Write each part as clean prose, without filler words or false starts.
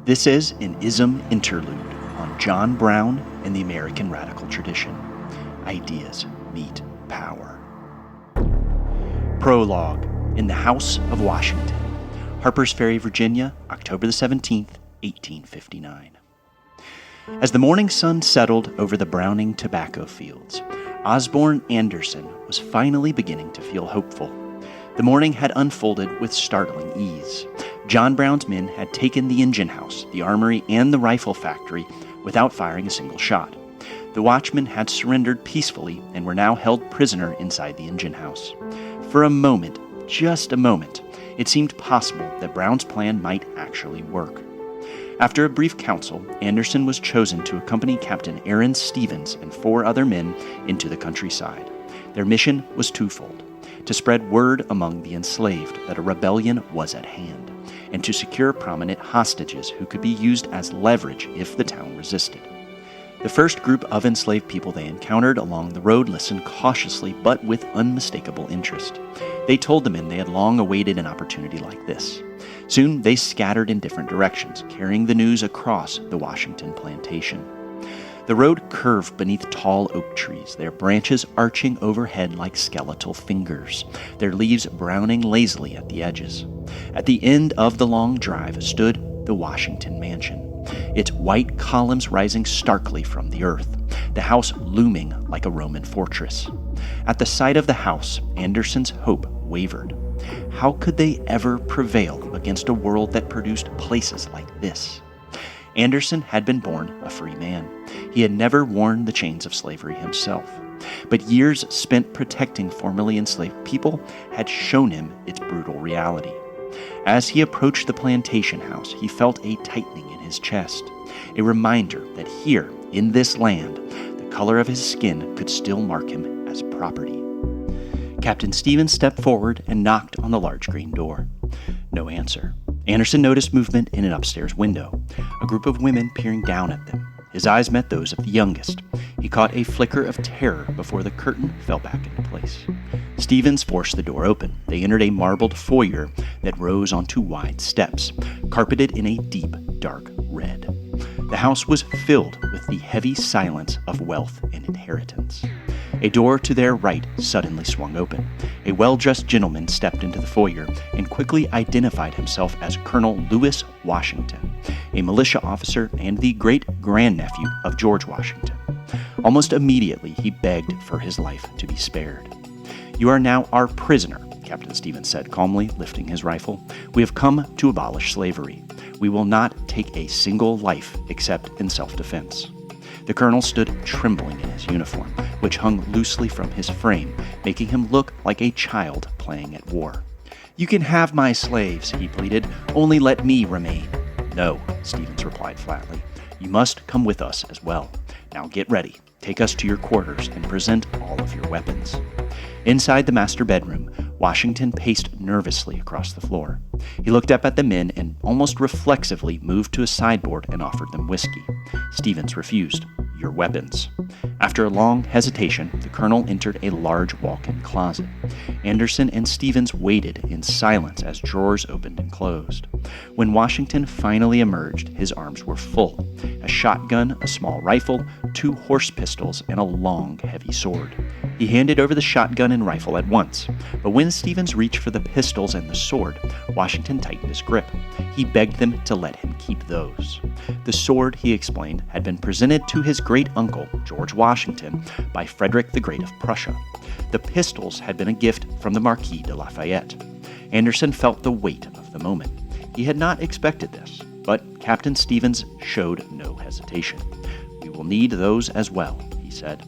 This is an ISM interlude on John Brown and the American radical tradition. Ideas meet power. Prologue. In the House of Washington, Harpers Ferry, Virginia, October the 17th, 1859. As the morning sun settled over the browning tobacco fields, Osborne Anderson was finally beginning to feel hopeful. The morning had unfolded with startling ease. John Brown's men had taken the engine house, the armory, and the rifle factory without firing a single shot. The watchmen had surrendered peacefully and were now held prisoner inside the engine house. For a moment, just a moment, it seemed possible that Brown's plan might actually work. After a brief council, Anderson was chosen to accompany Captain Aaron Stevens and 4 other men into the countryside. Their mission was twofold: to spread word among the enslaved that a rebellion was at hand, and to secure prominent hostages who could be used as leverage if the town resisted. The first group of enslaved people they encountered along the road listened cautiously but with unmistakable interest. They told the men they had long awaited an opportunity like this. Soon they scattered in different directions, carrying the news across the Washington plantation. The road curved beneath tall oak trees, their branches arching overhead like skeletal fingers, their leaves browning lazily at the edges. At the end of the long drive stood the Washington Mansion, its white columns rising starkly from the earth, the house looming like a Roman fortress. At the sight of the house, Anderson's hope wavered. How could they ever prevail against a world that produced places like this? Anderson had been born a free man. He had never worn the chains of slavery himself. But years spent protecting formerly enslaved people had shown him its brutal reality. As he approached the plantation house, he felt a tightening in his chest, a reminder that here, in this land, the color of his skin could still mark him as property. Captain Stevens stepped forward and knocked on the large green door. No answer. Anderson noticed movement in an upstairs window, a group of women peering down at them. His eyes met those of the youngest. He caught a flicker of terror before the curtain fell back into place. Stevens forced the door open. They entered a marbled foyer that rose onto wide steps, carpeted in a deep, dark red. The house was filled with the heavy silence of wealth and inheritance. A door to their right suddenly swung open. A well-dressed gentleman stepped into the foyer and quickly identified himself as Colonel Lewis Washington, a militia officer and the great-grandnephew of George Washington. Almost immediately, he begged for his life to be spared. "You are now our prisoner," Captain Stevens said calmly, lifting his rifle. "We have come to abolish slavery. We will not take a single life except in self-defense." The colonel stood trembling in his uniform, which hung loosely from his frame, making him look like a child playing at war. "You can have my slaves," he pleaded. "Only let me remain." "No," Stevens replied flatly. "You must come with us as well. Now get ready. Take us to your quarters and present all of your weapons." Inside the master bedroom, Washington paced nervously across the floor. He looked up at the men and almost reflexively moved to a sideboard and offered them whiskey. Stevens refused. "Your weapons." After a long hesitation, the colonel entered a large walk-in closet. Anderson and Stevens waited in silence as drawers opened and closed. When Washington finally emerged, his arms were full: a shotgun, a small rifle, 2 horse pistols, and a long, heavy sword. He handed over the shotgun and rifle at once, but when Stevens reached for the pistols and the sword, Washington tightened his grip. He begged them to let him keep those. The sword, he explained, had been presented to his great-uncle, George Washington, by Frederick the Great of Prussia. The pistols had been a gift from the Marquis de Lafayette. Anderson felt the weight of the moment. He had not expected this, but Captain Stevens showed no hesitation. "We will need those as well," he said.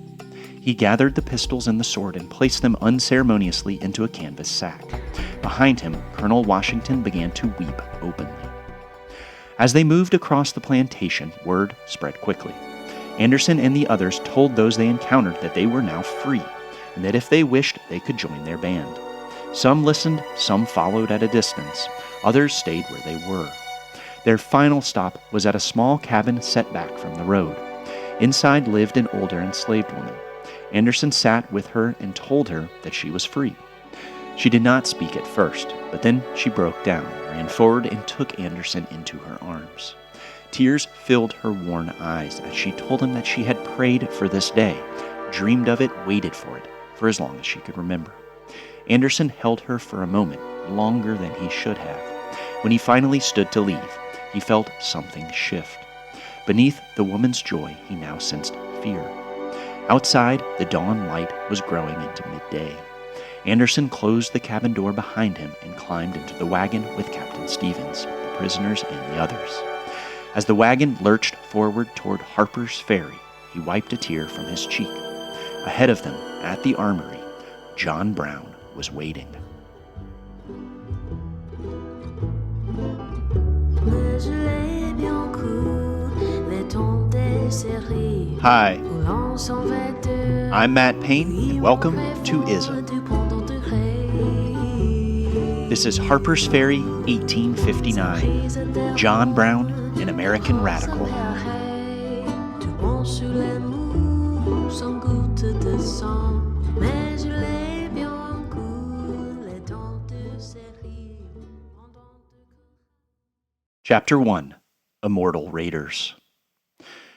He gathered the pistols and the sword and placed them unceremoniously into a canvas sack. Behind him, Colonel Washington began to weep openly. As they moved across the plantation, word spread quickly. Anderson and the others told those they encountered that they were now free, and that if they wished, they could join their band. Some listened, some followed at a distance, others stayed where they were. Their final stop was at a small cabin set back from the road. Inside lived an older enslaved woman. Anderson sat with her and told her that she was free. She did not speak at first, but then she broke down, ran forward, and took Anderson into her arms. Tears filled her worn eyes as she told him that she had prayed for this day, dreamed of it, waited for it, for as long as she could remember. Anderson held her for a moment, longer than he should have. When he finally stood to leave, he felt something shift. Beneath the woman's joy, he now sensed fear. Outside, the dawn light was growing into midday. Anderson closed the cabin door behind him and climbed into the wagon with Captain Stevens, the prisoners, and the others. As the wagon lurched forward toward Harpers Ferry, he wiped a tear from his cheek. Ahead of them, at the armory, John Brown was waiting. Hi, I'm Matt Payne, and welcome to ISM. This is Harpers Ferry, 1859. John Brown, an American radical. Chapter 1. Immortal Raiders.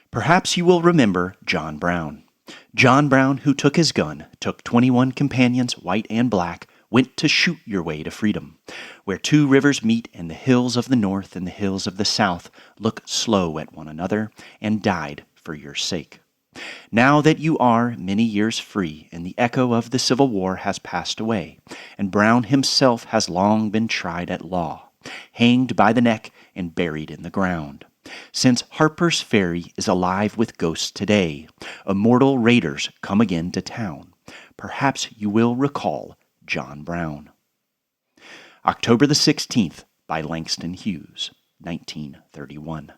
Perhaps you will remember John Brown. John Brown, who took his gun, took 21 companions, white and black, went to shoot your way to freedom, where two rivers meet and the hills of the north and the hills of the south look slow at one another, and died for your sake. Now that you are many years free, and the echo of the Civil War has passed away, and Brown himself has long been tried at law, hanged by the neck and buried in the ground. Since Harpers Ferry is alive with ghosts today, immortal raiders come again to town. Perhaps you will recall John Brown. October the 16th by Langston Hughes, 1931.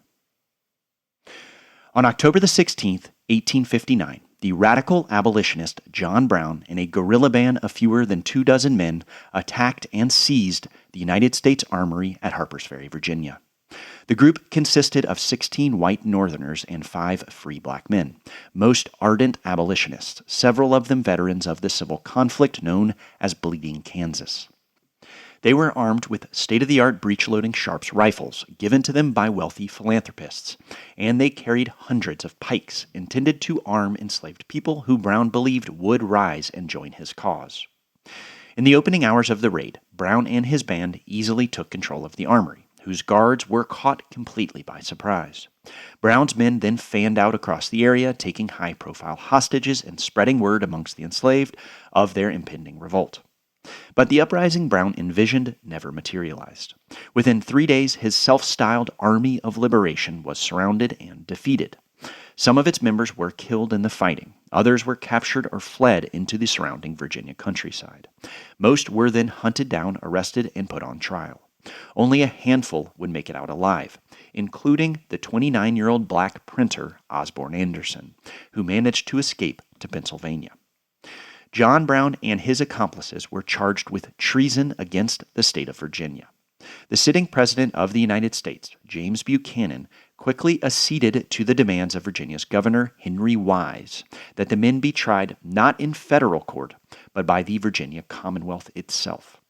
On October the 16th, 1859, the radical abolitionist John Brown and a guerrilla band of fewer than 24 men attacked and seized the United States Armory at Harpers Ferry, Virginia. The group consisted of 16 white Northerners and 5 free black men, most ardent abolitionists, several of them veterans of the civil conflict known as Bleeding Kansas. They were armed with state-of-the-art breech-loading Sharps rifles given to them by wealthy philanthropists, and they carried hundreds of pikes intended to arm enslaved people who Brown believed would rise and join his cause. In the opening hours of the raid, Brown and his band easily took control of the armory, whose guards were caught completely by surprise. Brown's men then fanned out across the area, taking high-profile hostages and spreading word amongst the enslaved of their impending revolt. But the uprising Brown envisioned never materialized. Within 3 days, his self-styled Army of Liberation was surrounded and defeated. Some of its members were killed in the fighting. Others were captured or fled into the surrounding Virginia countryside. Most were then hunted down, arrested, and put on trial. Only a handful would make it out alive, including the 29-year-old black printer Osborne Anderson, who managed to escape to Pennsylvania. John Brown and his accomplices were charged with treason against the state of Virginia. The sitting president of the United States, James Buchanan, quickly acceded to the demands of Virginia's governor, Henry Wise, that the men be tried not in federal court, but by the Virginia Commonwealth itself.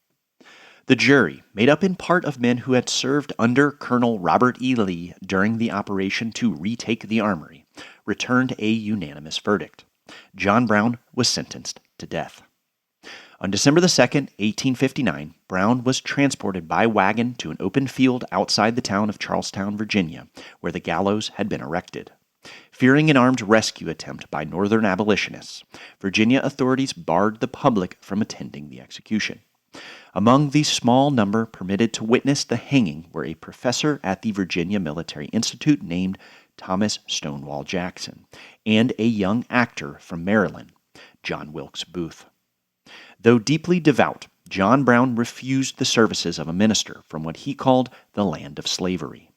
The jury, made up in part of men who had served under Colonel Robert E. Lee during the operation to retake the armory, returned a unanimous verdict. John Brown was sentenced to death. On December the 2nd, 1859, Brown was transported by wagon to an open field outside the town of Charlestown, Virginia, where the gallows had been erected. Fearing an armed rescue attempt by Northern abolitionists, Virginia authorities barred the public from attending the execution. Among the small number permitted to witness the hanging were a professor at the Virginia Military Institute named Thomas Stonewall Jackson, and a young actor from Maryland, John Wilkes Booth. Though deeply devout, John Brown refused the services of a minister from what he called the land of slavery.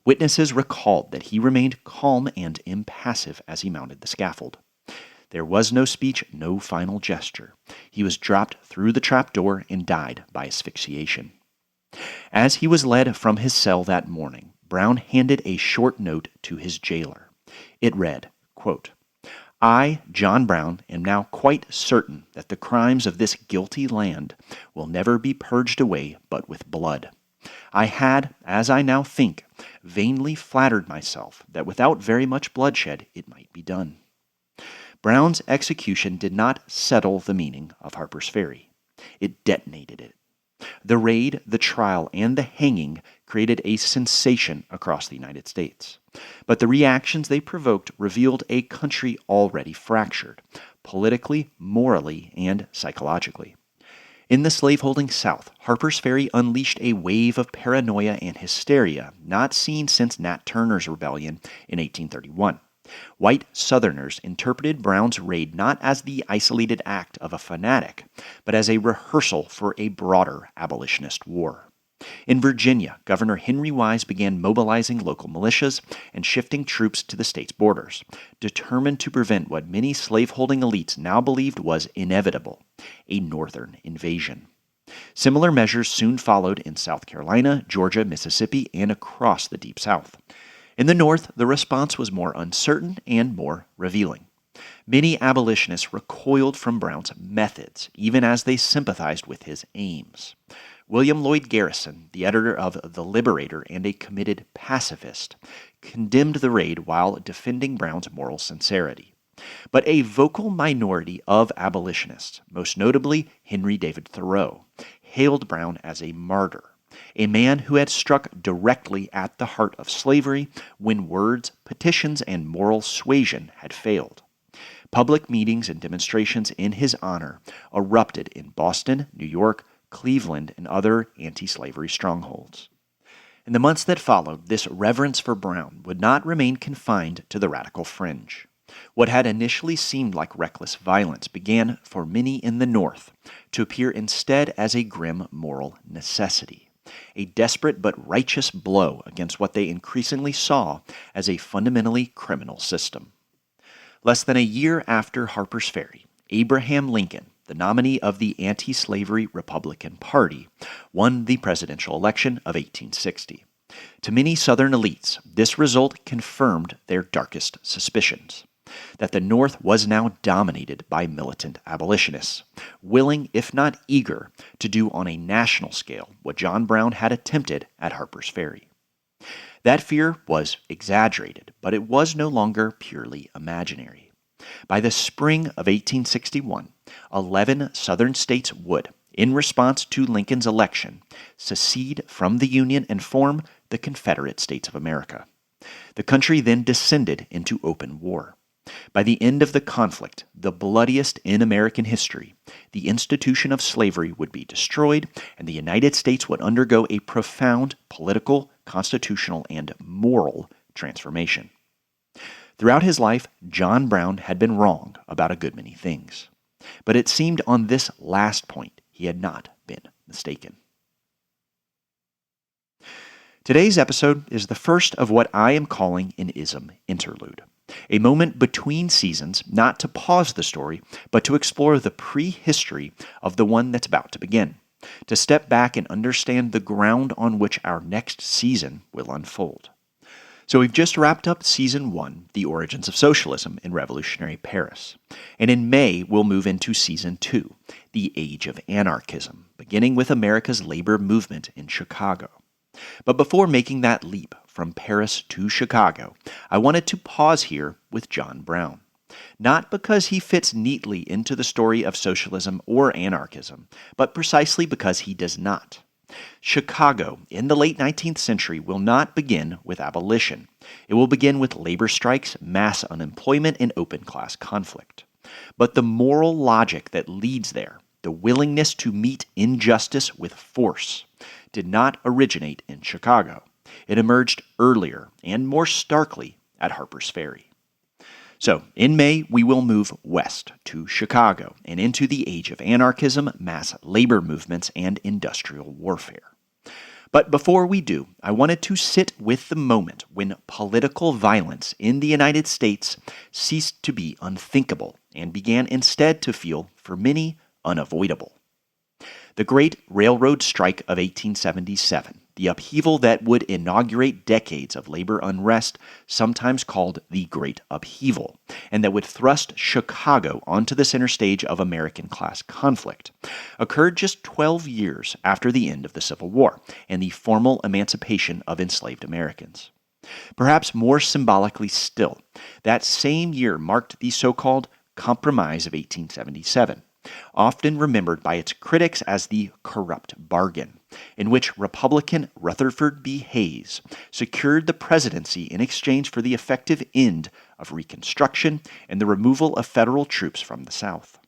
Witnesses recalled that he remained calm and impassive as he mounted the scaffold. There was no speech, no final gesture. He was dropped through the trapdoor and died by asphyxiation. As he was led from his cell that morning, Brown handed a short note to his jailer. It read, quote, I, John Brown, am now quite certain that the crimes of this guilty land will never be purged away but with blood. I had, as I now think, vainly flattered myself that without very much bloodshed it might be done. Brown's execution did not settle the meaning of Harper's Ferry. It detonated it. The raid, the trial, and the hanging created a sensation across the United States. But the reactions they provoked revealed a country already fractured, politically, morally, and psychologically. In the slaveholding South, Harper's Ferry unleashed a wave of paranoia and hysteria not seen since Nat Turner's rebellion in 1831. White Southerners interpreted Brown's raid not as the isolated act of a fanatic, but as a rehearsal for a broader abolitionist war. In Virginia, Governor Henry Wise began mobilizing local militias and shifting troops to the state's borders, determined to prevent what many slaveholding elites now believed was inevitable, a northern invasion. Similar measures soon followed in South Carolina, Georgia, Mississippi, and across the Deep South. In the North, the response was more uncertain and more revealing. Many abolitionists recoiled from Brown's methods, even as they sympathized with his aims. William Lloyd Garrison, the editor of The Liberator and a committed pacifist, condemned the raid while defending Brown's moral sincerity. But a vocal minority of abolitionists, most notably Henry David Thoreau, hailed Brown as a martyr, a man who had struck directly at the heart of slavery when words, petitions, and moral suasion had failed. Public meetings and demonstrations in his honor erupted in Boston, New York, Cleveland, and other anti-slavery strongholds. In the months that followed, this reverence for Brown would not remain confined to the radical fringe. What had initially seemed like reckless violence began, for many in the North, to appear instead as a grim moral necessity, a desperate but righteous blow against what they increasingly saw as a fundamentally criminal system. Less than a year after Harper's Ferry, Abraham Lincoln, the nominee of the anti-slavery Republican Party, won the presidential election of 1860. To many Southern elites, this result confirmed their darkest suspicions, that the North was now dominated by militant abolitionists, willing, if not eager, to do on a national scale what John Brown had attempted at Harper's Ferry. That fear was exaggerated, but it was no longer purely imaginary. By the spring of 1861, 11 Southern states would, in response to Lincoln's election, secede from the Union and form the Confederate States of America. The country then descended into open war. By the end of the conflict, the bloodiest in American history, the institution of slavery would be destroyed, and the United States would undergo a profound political, constitutional, and moral transformation. Throughout his life, John Brown had been wrong about a good many things. But it seemed on this last point he had not been mistaken. Today's episode is the first of what I am calling an ism interlude, a moment between seasons not to pause the story, but to explore the prehistory of the one that's about to begin, to step back and understand the ground on which our next season will unfold. So we've just wrapped up Season 1, The Origins of Socialism in Revolutionary Paris. And in May, we'll move into Season 2, The Age of Anarchism, beginning with America's labor movement in Chicago. But before making that leap from Paris to Chicago, I wanted to pause here with John Brown. Not because he fits neatly into the story of socialism or anarchism, but precisely because he does not. Chicago, in the late 19th century, will not begin with abolition. It will begin with labor strikes, mass unemployment, and open-class conflict. But the moral logic that leads there, the willingness to meet injustice with force, did not originate in Chicago. It emerged earlier and more starkly at Harper's Ferry. So, in May, we will move west to Chicago and into the age of anarchism, mass labor movements, and industrial warfare. But before we do, I wanted to sit with the moment when political violence in the United States ceased to be unthinkable and began instead to feel, for many, unavoidable. The Great Railroad Strike of 1877, the upheaval that would inaugurate decades of labor unrest, sometimes called the Great Upheaval, and that would thrust Chicago onto the center stage of American class conflict, occurred just 12 years after the end of the Civil War and the formal emancipation of enslaved Americans. Perhaps more symbolically still, that same year marked the so-called Compromise of 1877, often remembered by its critics as the corrupt bargain, in which Republican Rutherford B. Hayes secured the presidency in exchange for the effective end of Reconstruction and the removal of federal troops from the South.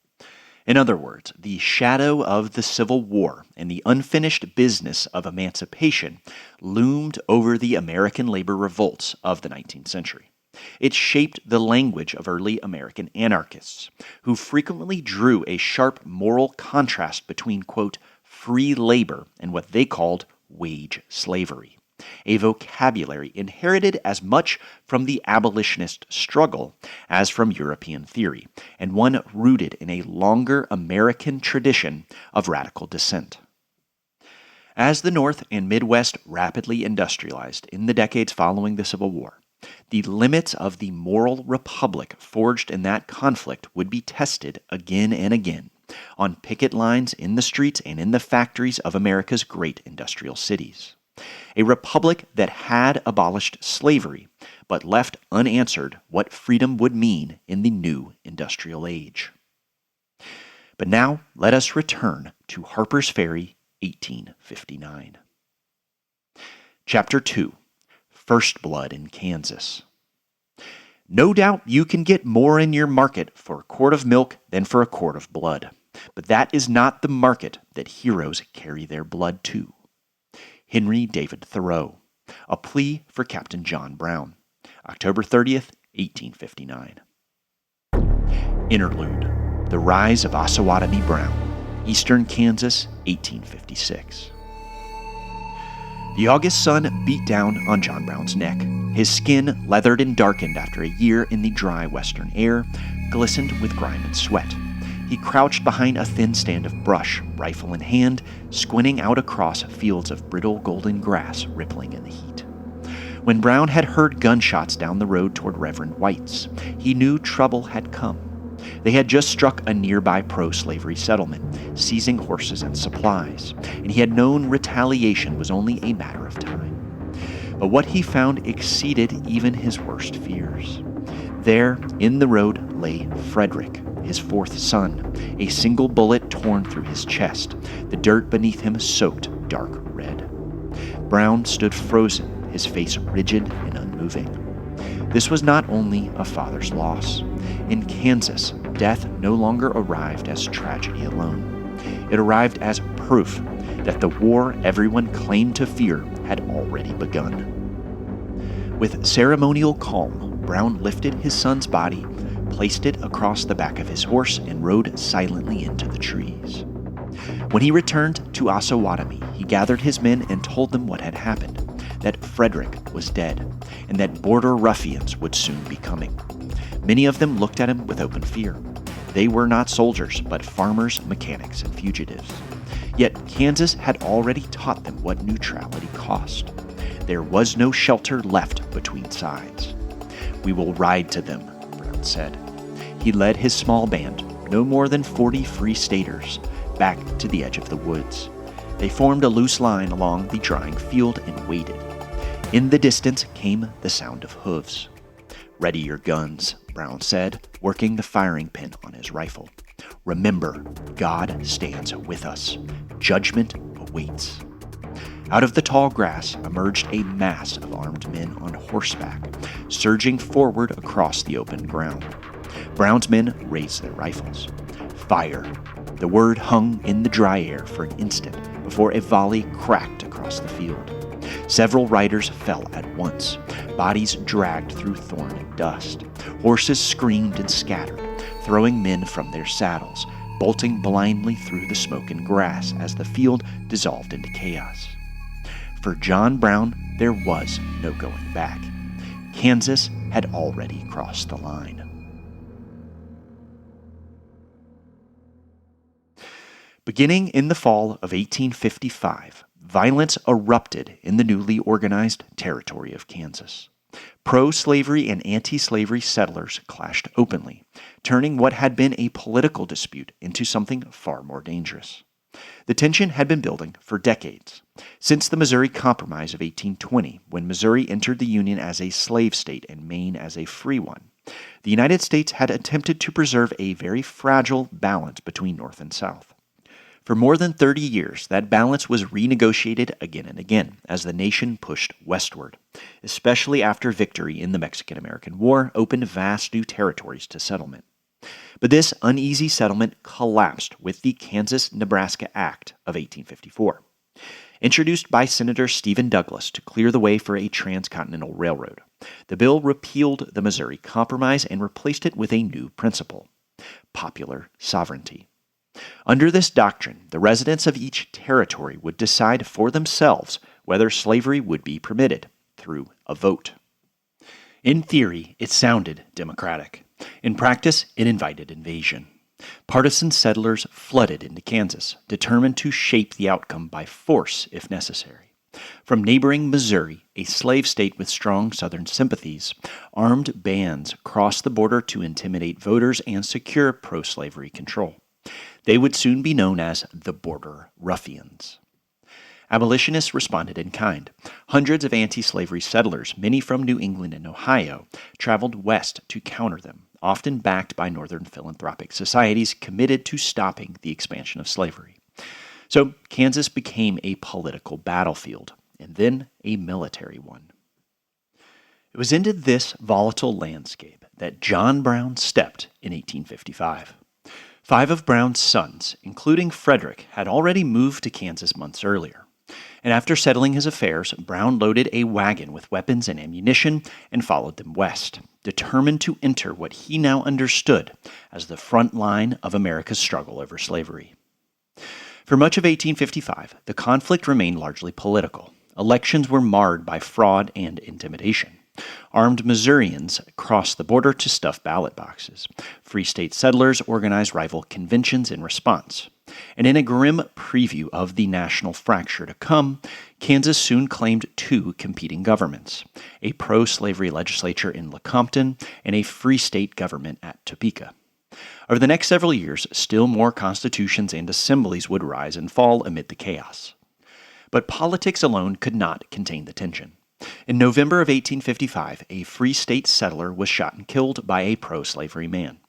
In other words, the shadow of the Civil War and the unfinished business of emancipation loomed over the American labor revolts of the 19th century. It shaped the language of early American anarchists, who frequently drew a sharp moral contrast between, quote, free labor and what they called wage slavery, a vocabulary inherited as much from the abolitionist struggle as from European theory, and one rooted in a longer American tradition of radical dissent. As the North and Midwest rapidly industrialized in the decades following the Civil War, the limits of the moral republic forged in that conflict would be tested again and again on picket lines in the streets and in the factories of America's great industrial cities. A republic that had abolished slavery, but left unanswered what freedom would mean in the new industrial age. But now let us return to Harpers Ferry, 1859. Chapter 2. First Blood in Kansas. No doubt you can get more in your market for a quart of milk than for a quart of blood, but that is not the market that heroes carry their blood to. Henry David Thoreau, A Plea for Captain John Brown, October 30th, 1859. Interlude, The Rise of Osawatomie Brown, Eastern Kansas, 1856. The August sun beat down on John Brown's neck. His skin, leathered and darkened after a year in the dry western air, glistened with grime and sweat. He crouched behind a thin stand of brush, rifle in hand, squinting out across fields of brittle golden grass rippling in the heat. When Brown had heard gunshots down the road toward Reverend White's, he knew trouble had come. They had just struck a nearby pro-slavery settlement, seizing horses and supplies, and he had known retaliation was only a matter of time. But what he found exceeded even his worst fears. There, in the road, lay Frederick, his fourth son, a single bullet torn through his chest, the dirt beneath him soaked dark red. Brown stood frozen, his face rigid and unmoving. This was not only a father's loss. In Kansas, death no longer arrived as tragedy alone. It arrived as proof that the war everyone claimed to fear had already begun. With ceremonial calm, Brown lifted his son's body, placed it across the back of his horse, and rode silently into the trees. When he returned to Osawatomie, he gathered his men and told them what had happened, that Frederick was dead, and that border ruffians would soon be coming. Many of them looked at him with open fear. They were not soldiers, but farmers, mechanics, and fugitives. Yet Kansas had already taught them what neutrality cost. There was no shelter left between sides. "We will ride to them," Brown said. He led his small band, no more than 40 Free Staters, back to the edge of the woods. They formed a loose line along the drying field and waited. In the distance came the sound of hooves. "Ready your guns," Brown said, working the firing pin on his rifle. "Remember, God stands with us. Judgment awaits." Out of the tall grass emerged a mass of armed men on horseback, surging forward across the open ground. Brown's men raised their rifles. "Fire!" The word hung in the dry air for an instant before a volley cracked across the field. Several riders fell at once, bodies dragged through thorn and dust. Horses screamed and scattered, throwing men from their saddles, bolting blindly through the smoke and grass as the field dissolved into chaos. For John Brown, there was no going back. Kansas had already crossed the line. Beginning in the fall of 1855, violence erupted in the newly organized territory of Kansas. Pro-slavery and anti-slavery settlers clashed openly, turning what had been a political dispute into something far more dangerous. The tension had been building for decades, since the Missouri Compromise of 1820, when Missouri entered the Union as a slave state and Maine as a free one. The United States had attempted to preserve a very fragile balance between North and South. For more than 30 years, that balance was renegotiated again and again as the nation pushed westward, especially after victory in the Mexican-American War opened vast new territories to settlement. But this uneasy settlement collapsed with the Kansas-Nebraska Act of 1854, introduced by Senator Stephen Douglas to clear the way for a transcontinental railroad. The bill repealed the Missouri Compromise and replaced it with a new principle: popular sovereignty. Under this doctrine, the residents of each territory would decide for themselves whether slavery would be permitted through a vote. In theory, it sounded democratic. In practice, it invited invasion. Partisan settlers flooded into Kansas, determined to shape the outcome by force if necessary. From neighboring Missouri, a slave state with strong Southern sympathies, armed bands crossed the border to intimidate voters and secure pro-slavery control. They would soon be known as the Border Ruffians. Abolitionists responded in kind. Hundreds of anti-slavery settlers, many from New England and Ohio, traveled west to counter them, often backed by northern philanthropic societies committed to stopping the expansion of slavery. So Kansas became a political battlefield, and then a military one. It was into this volatile landscape that John Brown stepped in 1855. 5 of Brown's sons, including Frederick, had already moved to Kansas months earlier. And after settling his affairs, Brown loaded a wagon with weapons and ammunition and followed them west, determined to enter what he now understood as the front line of America's struggle over slavery. For much of 1855, the conflict remained largely political. Elections were marred by fraud and intimidation. Armed Missourians crossed the border to stuff ballot boxes. Free state settlers organized rival conventions in response. And in a grim preview of the national fracture to come, Kansas soon claimed 2 competing governments: a pro-slavery legislature in Lecompton and a free state government at Topeka. Over the next several years, still more constitutions and assemblies would rise and fall amid the chaos. But politics alone could not contain the tension. In November of 1855, a free state settler was shot and killed by a pro-slavery man.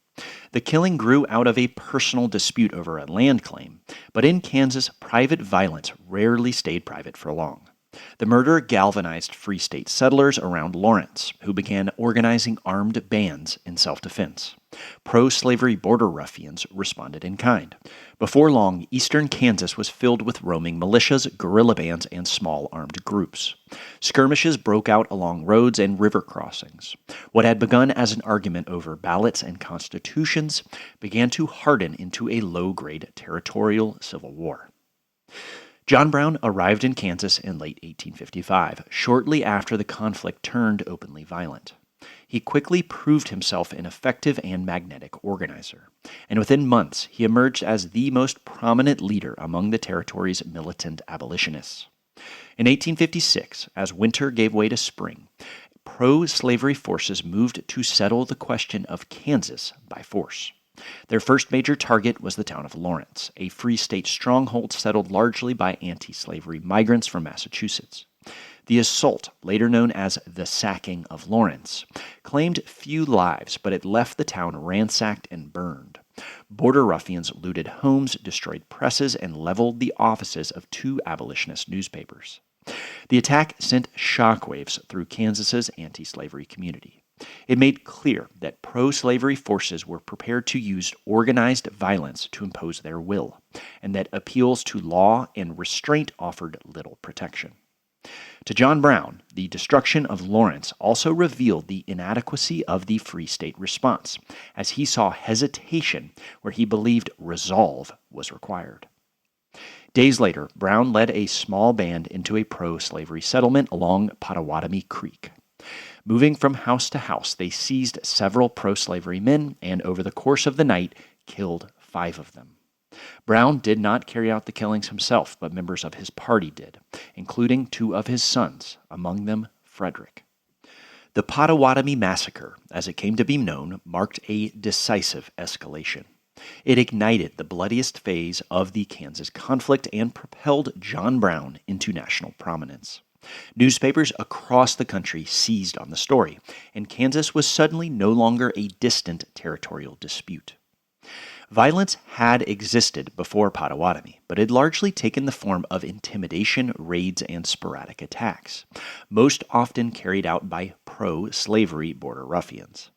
The killing grew out of a personal dispute over a land claim, but in Kansas, private violence rarely stayed private for long. The murder galvanized free state settlers around Lawrence, who began organizing armed bands in self-defense. Pro-slavery border ruffians responded in kind. Before long, eastern Kansas was filled with roaming militias, guerrilla bands, and small armed groups. Skirmishes broke out along roads and river crossings. What had begun as an argument over ballots and constitutions began to harden into a low-grade territorial civil war. John Brown arrived in Kansas in late 1855, shortly after the conflict turned openly violent. He quickly proved himself an effective and magnetic organizer, and within months he emerged as the most prominent leader among the territory's militant abolitionists. In 1856, as winter gave way to spring, pro-slavery forces moved to settle the question of Kansas by force. Their first major target was the town of Lawrence, a free state stronghold settled largely by anti-slavery migrants from Massachusetts. The assault, later known as the Sacking of Lawrence, claimed few lives, but it left the town ransacked and burned. Border ruffians looted homes, destroyed presses, and leveled the offices of 2 abolitionist newspapers. The attack sent shockwaves through Kansas's anti-slavery community. It made clear that pro-slavery forces were prepared to use organized violence to impose their will, and that appeals to law and restraint offered little protection. To John Brown, the destruction of Lawrence also revealed the inadequacy of the Free State response, as he saw hesitation where he believed resolve was required. Days later, Brown led a small band into a pro-slavery settlement along Pottawatomie Creek. Moving from house to house, they seized several pro-slavery men and, over the course of the night, killed 5 of them. Brown did not carry out the killings himself, but members of his party did, including 2 of his sons, among them Frederick. The Pottawatomie Massacre, as it came to be known, marked a decisive escalation. It ignited the bloodiest phase of the Kansas conflict and propelled John Brown into national prominence. Newspapers across the country seized on the story, and Kansas was suddenly no longer a distant territorial dispute. Violence had existed before Pottawatomie, but had largely taken the form of intimidation, raids, and sporadic attacks, most often carried out by pro-slavery border ruffians.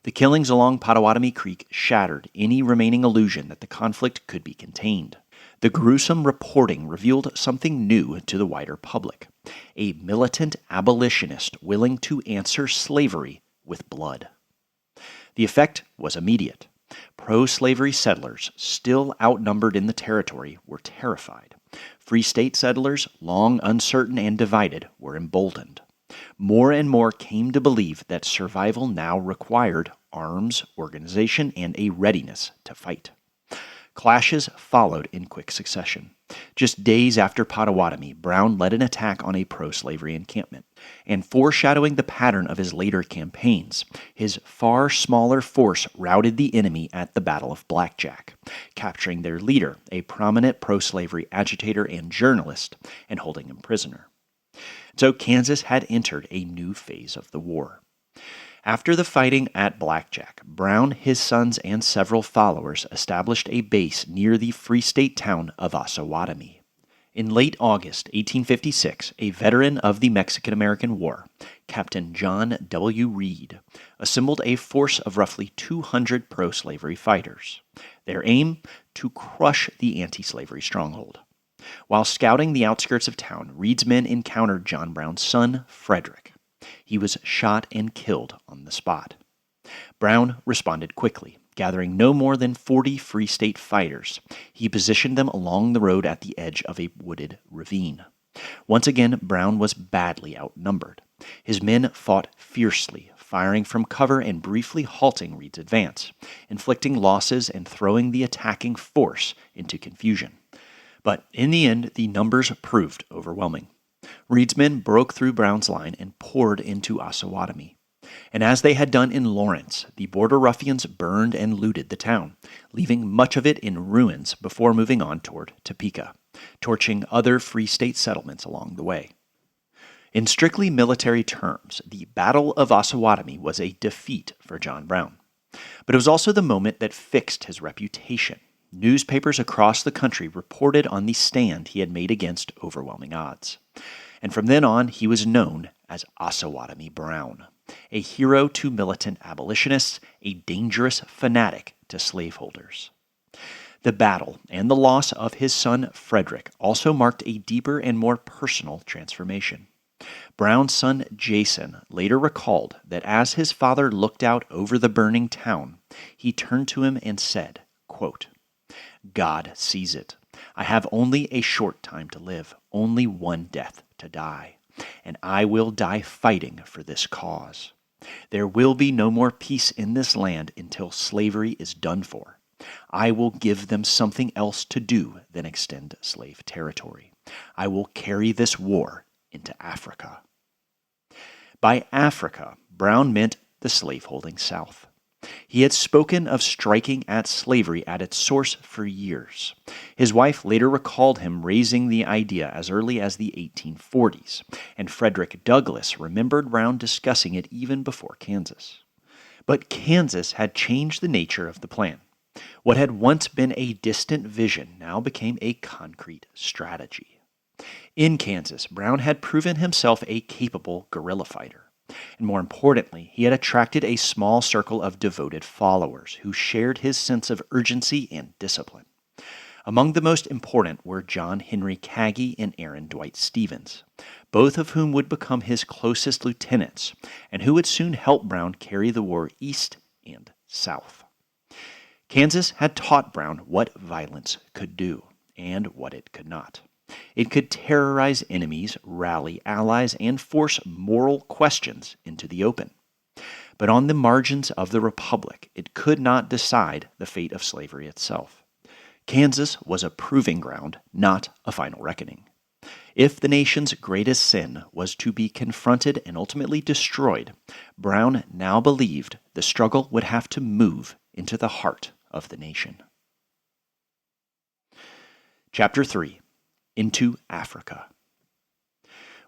The killings along Pottawatomie Creek shattered any remaining illusion that the conflict could be contained. The gruesome reporting revealed something new to the wider public: a militant abolitionist willing to answer slavery with blood. The effect was immediate. Pro-slavery settlers, still outnumbered in the territory, were terrified. Free state settlers, long uncertain and divided, were emboldened. More and more came to believe that survival now required arms, organization, and a readiness to fight. Clashes followed in quick succession. Just days after Pottawatomie, Brown led an attack on a pro-slavery encampment, and foreshadowing the pattern of his later campaigns, his far smaller force routed the enemy at the Battle of Blackjack, capturing their leader, a prominent pro-slavery agitator and journalist, and holding him prisoner. So Kansas had entered a new phase of the war. After the fighting at Blackjack, Brown, his sons, and several followers established a base near the Free State town of Osawatomie. In late August 1856, a veteran of the Mexican-American War, Captain John W. Reed, assembled a force of roughly 200 pro-slavery fighters. Their aim? To crush the anti-slavery stronghold. While scouting the outskirts of town, Reed's men encountered John Brown's son, Frederick. He was shot and killed on the spot. Brown responded quickly. Gathering no more than 40 Free State fighters, he positioned them along the road at the edge of a wooded ravine. Once again, Brown was badly outnumbered. His men fought fiercely, firing from cover and briefly halting Reed's advance, inflicting losses and throwing the attacking force into confusion. But in the end, the numbers proved overwhelming. Reed's men broke through Brown's line and poured into Osawatomie. And as they had done in Lawrence, the border ruffians burned and looted the town, leaving much of it in ruins before moving on toward Topeka, torching other Free State settlements along the way. In strictly military terms, the Battle of Osawatomie was a defeat for John Brown. But it was also the moment that fixed his reputation. Newspapers across the country reported on the stand he had made against overwhelming odds. And from then on, he was known as Osawatomie Brown, a hero to militant abolitionists, a dangerous fanatic to slaveholders. The battle and the loss of his son Frederick also marked a deeper and more personal transformation. Brown's son Jason later recalled that as his father looked out over the burning town, he turned to him and said, quote, "God sees it. I have only a short time to live, only one death to die, and I will die fighting for this cause. There will be no more peace in this land until slavery is done for. I will give them something else to do than extend slave territory. I will carry this war into Africa." By Africa, Brown meant the slaveholding South. He had spoken of striking at slavery at its source for years. His wife later recalled him raising the idea as early as the 1840s, and Frederick Douglass remembered Brown discussing it even before Kansas. But Kansas had changed the nature of the plan. What had once been a distant vision now became a concrete strategy. In Kansas, Brown had proven himself a capable guerrilla fighter. And more importantly, he had attracted a small circle of devoted followers who shared his sense of urgency and discipline. Among the most important were John Henry Kagi and Aaron Dwight Stevens, both of whom would become his closest lieutenants and who would soon help Brown carry the war east and south. Kansas had taught Brown what violence could do and what it could not. It could terrorize enemies, rally allies, and force moral questions into the open. But on the margins of the Republic, it could not decide the fate of slavery itself. Kansas was a proving ground, not a final reckoning. If the nation's greatest sin was to be confronted and ultimately destroyed, Brown now believed the struggle would have to move into the heart of the nation. Chapter 3. Into Africa.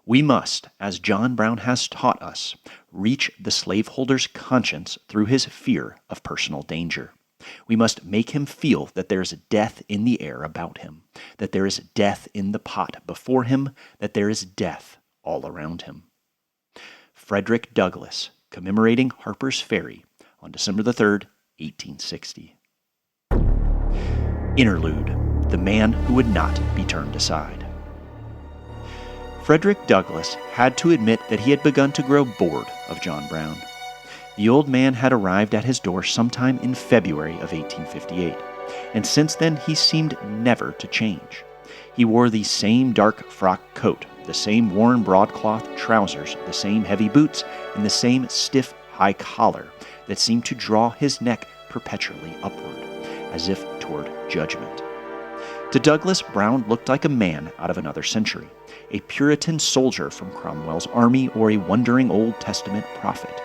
We must, as John Brown has taught us, reach the slaveholder's conscience through his fear of personal danger. We must make him feel that there is death in the air about him, that there is death in the pot before him, that there is death all around him. Frederick Douglass, commemorating Harpers Ferry on December 3rd, 1860. Interlude. The man who would not be turned aside. Frederick Douglass had to admit that he had begun to grow bored of John Brown. The old man had arrived at his door sometime in February of 1858, and since then he seemed never to change. He wore the same dark frock coat, the same worn broadcloth trousers, the same heavy boots, and the same stiff high collar that seemed to draw his neck perpetually upward, as if toward judgment. To Douglass, Brown looked like a man out of another century, a Puritan soldier from Cromwell's army or a wandering Old Testament prophet.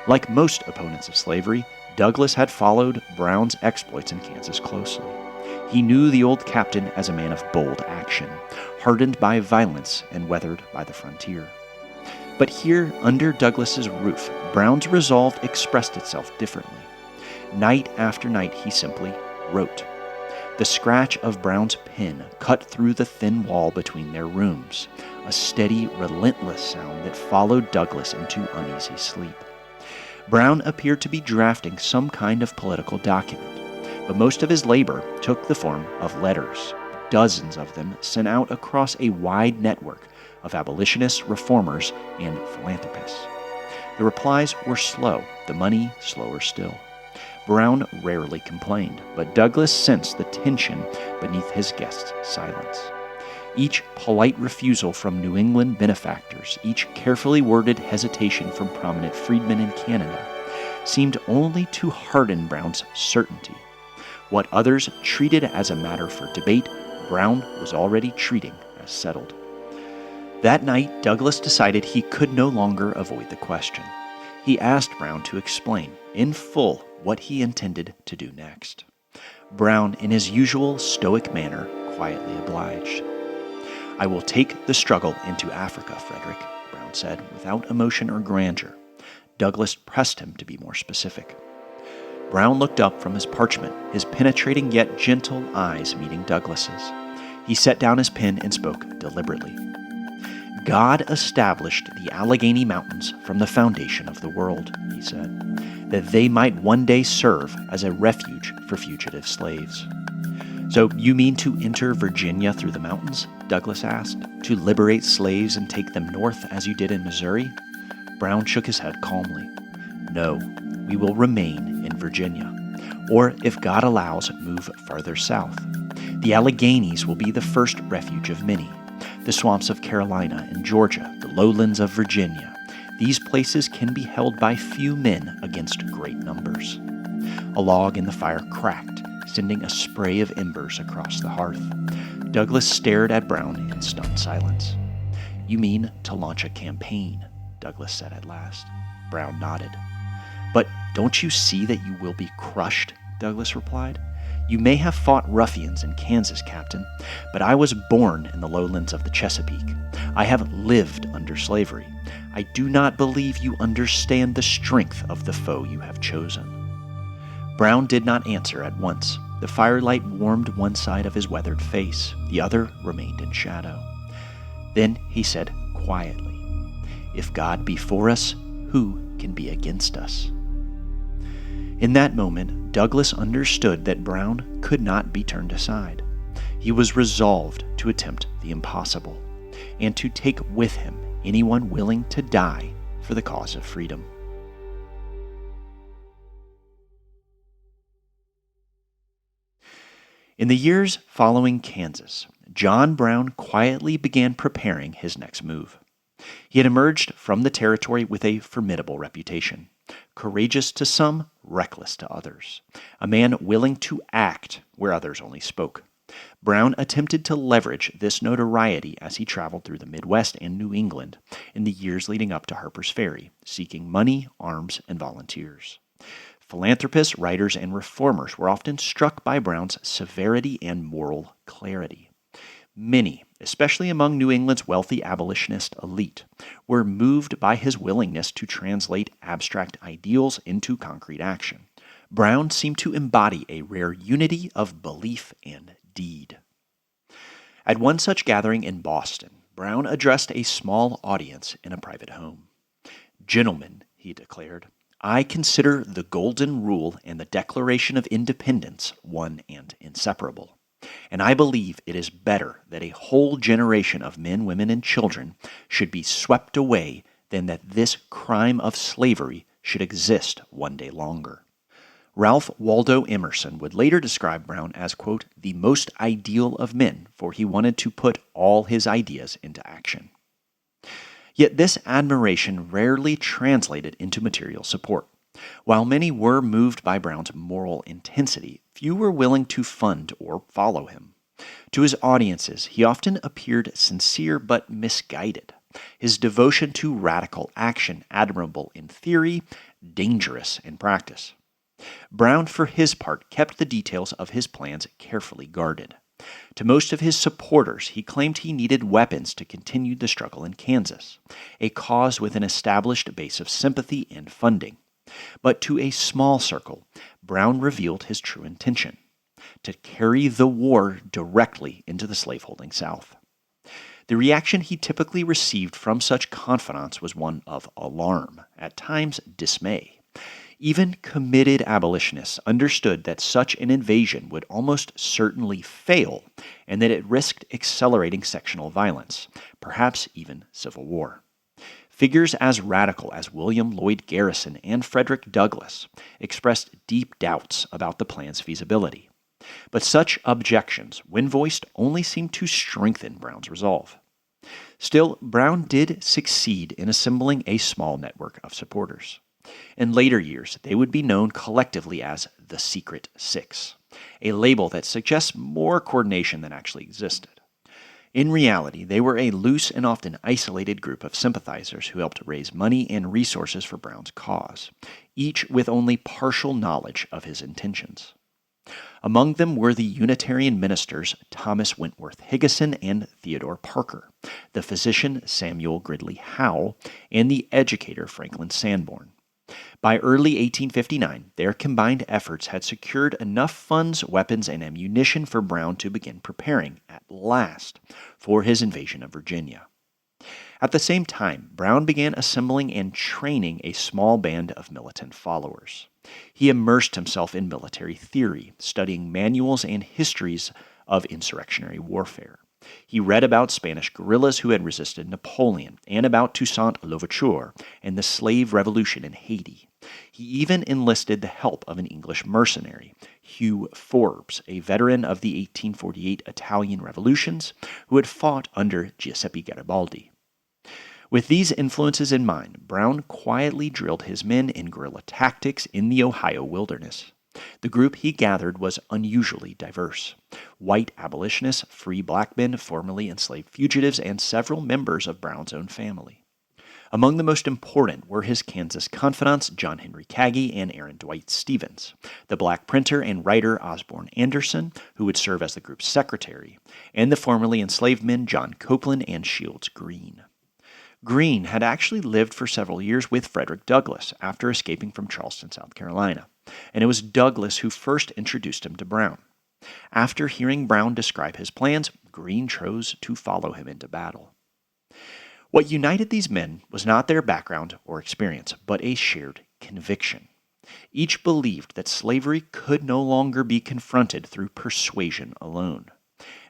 Like most opponents of slavery, Douglass had followed Brown's exploits in Kansas closely. He knew the old captain as a man of bold action, hardened by violence and weathered by the frontier. But here, under Douglass's roof, Brown's resolve expressed itself differently. Night after night, he simply wrote. The scratch of Brown's pen cut through the thin wall between their rooms, a steady, relentless sound that followed Douglass into uneasy sleep. Brown appeared to be drafting some kind of political document, but most of his labor took the form of letters, dozens of them sent out across a wide network of abolitionists, reformers, and philanthropists. The replies were slow, the money slower still. Brown rarely complained, but Douglass sensed the tension beneath his guest's silence. Each polite refusal from New England benefactors, each carefully worded hesitation from prominent freedmen in Canada, seemed only to harden Brown's certainty. What others treated as a matter for debate, Brown was already treating as settled. That night, Douglass decided he could no longer avoid the question. He asked Brown to explain, in full, what he intended to do next. Brown, in his usual stoic manner, quietly obliged. I will take the struggle into Africa, Frederick, Brown said, without emotion or grandeur. Douglass pressed him to be more specific. Brown looked up from his parchment, his penetrating yet gentle eyes meeting Douglass's. He set down his pen and spoke deliberately. God established the Allegheny Mountains from the foundation of the world, he said, that they might one day serve as a refuge for fugitive slaves. So you mean to enter Virginia through the mountains? Douglass asked. To liberate slaves and take them north as you did in Missouri? Brown shook his head calmly. No, we will remain in Virginia. Or, if God allows, move farther south. The Alleghenies will be the first refuge of many. The swamps of Carolina and Georgia, the lowlands of Virginia. These places can be held by few men against great numbers. A log in the fire cracked, sending a spray of embers across the hearth. Douglass stared at Brown in stunned silence. You mean to launch a campaign, Douglass said at last. Brown nodded. But don't you see that you will be crushed? Douglass replied. You may have fought ruffians in Kansas, Captain, but I was born in the lowlands of the Chesapeake. I have lived under slavery. I do not believe you understand the strength of the foe you have chosen. Brown did not answer at once. The firelight warmed one side of his weathered face. The other remained in shadow. Then he said quietly, If God be for us, who can be against us? In that moment, Douglass understood that Brown could not be turned aside. He was resolved to attempt the impossible, and to take with him anyone willing to die for the cause of freedom. In the years following Kansas, John Brown quietly began preparing his next move. He had emerged from the territory with a formidable reputation. courageous to some, reckless to others, a man willing to act where others only spoke. Brown attempted to leverage this notoriety as he traveled through the Midwest and New England in the years leading up to Harpers Ferry, seeking money, arms, and volunteers. Philanthropists, writers, and reformers were often struck by Brown's severity and moral clarity. Many, especially among New England's wealthy abolitionist elite, were moved by his willingness to translate abstract ideals into concrete action. Brown seemed to embody a rare unity of belief and deed. At one such gathering in Boston, Brown addressed a small audience in a private home. "Gentlemen," he declared, "I consider the Golden Rule and the Declaration of Independence one and inseparable. And I believe it is better that a whole generation of men, women, and children should be swept away than that this crime of slavery should exist one day longer." Ralph Waldo Emerson would later describe Brown as, quote, "the most ideal of men, for he wanted to put all his ideas into action." Yet this admiration rarely translated into material support. While many were moved by Brown's moral intensity, few were willing to fund or follow him. To his audiences, he often appeared sincere but misguided, his devotion to radical action admirable in theory, dangerous in practice. Brown, for his part, kept the details of his plans carefully guarded. To most of his supporters, he claimed he needed weapons to continue the struggle in Kansas, a cause with an established base of sympathy and funding. But to a small circle, Brown revealed his true intention: to carry the war directly into the slaveholding South. The reaction he typically received from such confidants was one of alarm, at times dismay. Even committed abolitionists understood that such an invasion would almost certainly fail and that it risked accelerating sectional violence, perhaps even civil war. Figures as radical as William Lloyd Garrison and Frederick Douglass expressed deep doubts about the plan's feasibility. But such objections, when voiced, only seemed to strengthen Brown's resolve. Still, Brown did succeed in assembling a small network of supporters. In later years, they would be known collectively as the Secret Six, a label that suggests more coordination than actually existed. In reality, they were a loose and often isolated group of sympathizers who helped raise money and resources for Brown's cause, each with only partial knowledge of his intentions. Among them were the Unitarian ministers Thomas Wentworth Higginson and Theodore Parker, the physician Samuel Gridley Howe, and the educator Franklin Sanborn. By early 1859, their combined efforts had secured enough funds, weapons, and ammunition for Brown to begin preparing, at last, for his invasion of Virginia. At the same time, Brown began assembling and training a small band of militant followers. He immersed himself in military theory, studying manuals and histories of insurrectionary warfare. He read about Spanish guerrillas who had resisted Napoleon, and about Toussaint Louverture and the slave revolution in Haiti. He even enlisted the help of an English mercenary, Hugh Forbes, a veteran of the 1848 Italian revolutions, who had fought under Giuseppe Garibaldi. With these influences in mind, Brown quietly drilled his men in guerrilla tactics in the Ohio wilderness. The group he gathered was unusually diverse: white abolitionists, free black men, formerly enslaved fugitives, and several members of Brown's own family. Among the most important were his Kansas confidants John Henry Kagi and Aaron Dwight Stevens, the black printer and writer Osborne Anderson, who would serve as the group's secretary, and the formerly enslaved men John Copeland and Shields Green. Green had actually lived for several years with Frederick Douglass after escaping from Charleston, South Carolina, and it was Douglass who first introduced him to Brown. After hearing Brown describe his plans, Green chose to follow him into battle. What united these men was not their background or experience, but a shared conviction. Each believed that slavery could no longer be confronted through persuasion alone.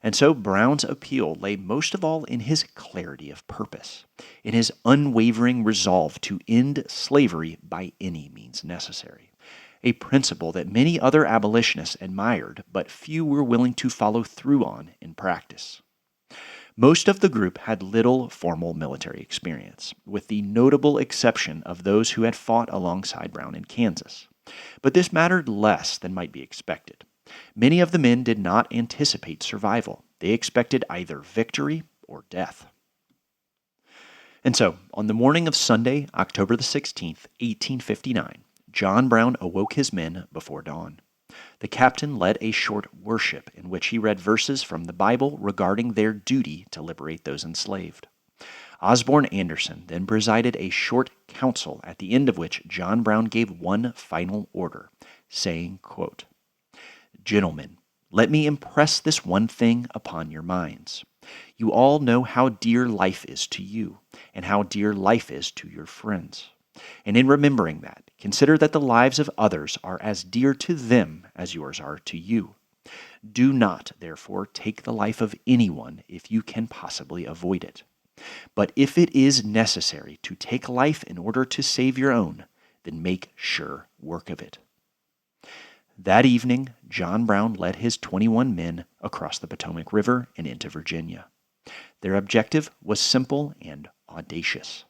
And so Brown's appeal lay most of all in his clarity of purpose, in his unwavering resolve to end slavery by any means necessary, a principle that many other abolitionists admired, but few were willing to follow through on in practice. Most of the group had little formal military experience, with the notable exception of those who had fought alongside Brown in Kansas. But this mattered less than might be expected. Many of the men did not anticipate survival. They expected either victory or death. And so, on the morning of Sunday, October the 16th, 1859, John Brown awoke his men before dawn. The captain led a short worship in which he read verses from the Bible regarding their duty to liberate those enslaved. Osborne Anderson then presided a short council at the end of which John Brown gave one final order, saying, quote, "Gentlemen, let me impress this one thing upon your minds. You all know how dear life is to you, and how dear life is to your friends. And in remembering that, consider that the lives of others are as dear to them as yours are to you. Do not, therefore, take the life of anyone if you can possibly avoid it. But if it is necessary to take life in order to save your own, then make sure work of it." That evening, John Brown led his 21 men across the Potomac River and into Virginia. Their objective was simple and audacious: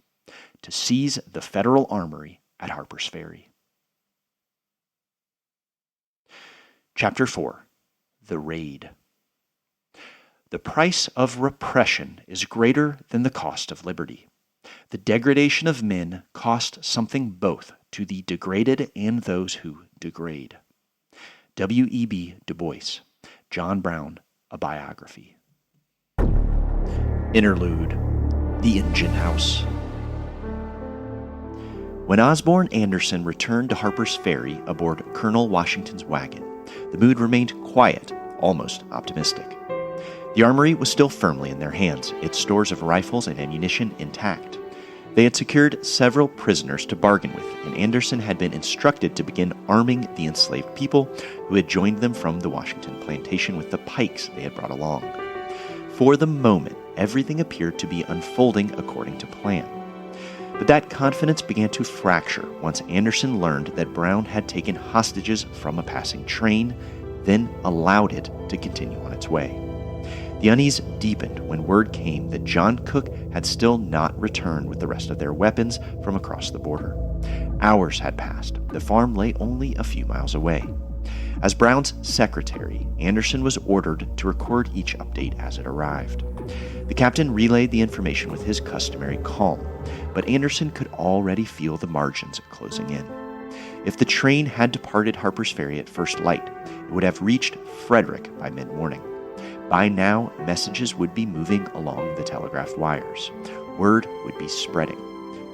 to seize the federal armory at Harpers Ferry. Chapter 4. The Raid. The price of repression is greater than the cost of liberty. The degradation of men cost something both to the degraded and those who degrade. W.E.B. Du Bois, John Brown, A Biography. Interlude: The Engine House. When Osborne Anderson returned to Harper's Ferry aboard Colonel Washington's wagon, the mood remained quiet, almost optimistic. The armory was still firmly in their hands, its stores of rifles and ammunition intact. They had secured several prisoners to bargain with, and Anderson had been instructed to begin arming the enslaved people who had joined them from the Washington plantation with the pikes they had brought along. For the moment, everything appeared to be unfolding according to plan. But that confidence began to fracture once Anderson learned that Brown had taken hostages from a passing train, then allowed it to continue on its way. The unease deepened when word came that John Cook had still not returned with the rest of their weapons from across the border. Hours had passed. The farm lay only a few miles away. As Brown's secretary, Anderson was ordered to record each update as it arrived. The captain relayed the information with his customary calm, but Anderson could already feel the margins closing in. If the train had departed Harper's Ferry at first light, it would have reached Frederick by mid-morning. By now, messages would be moving along the telegraph wires. Word would be spreading.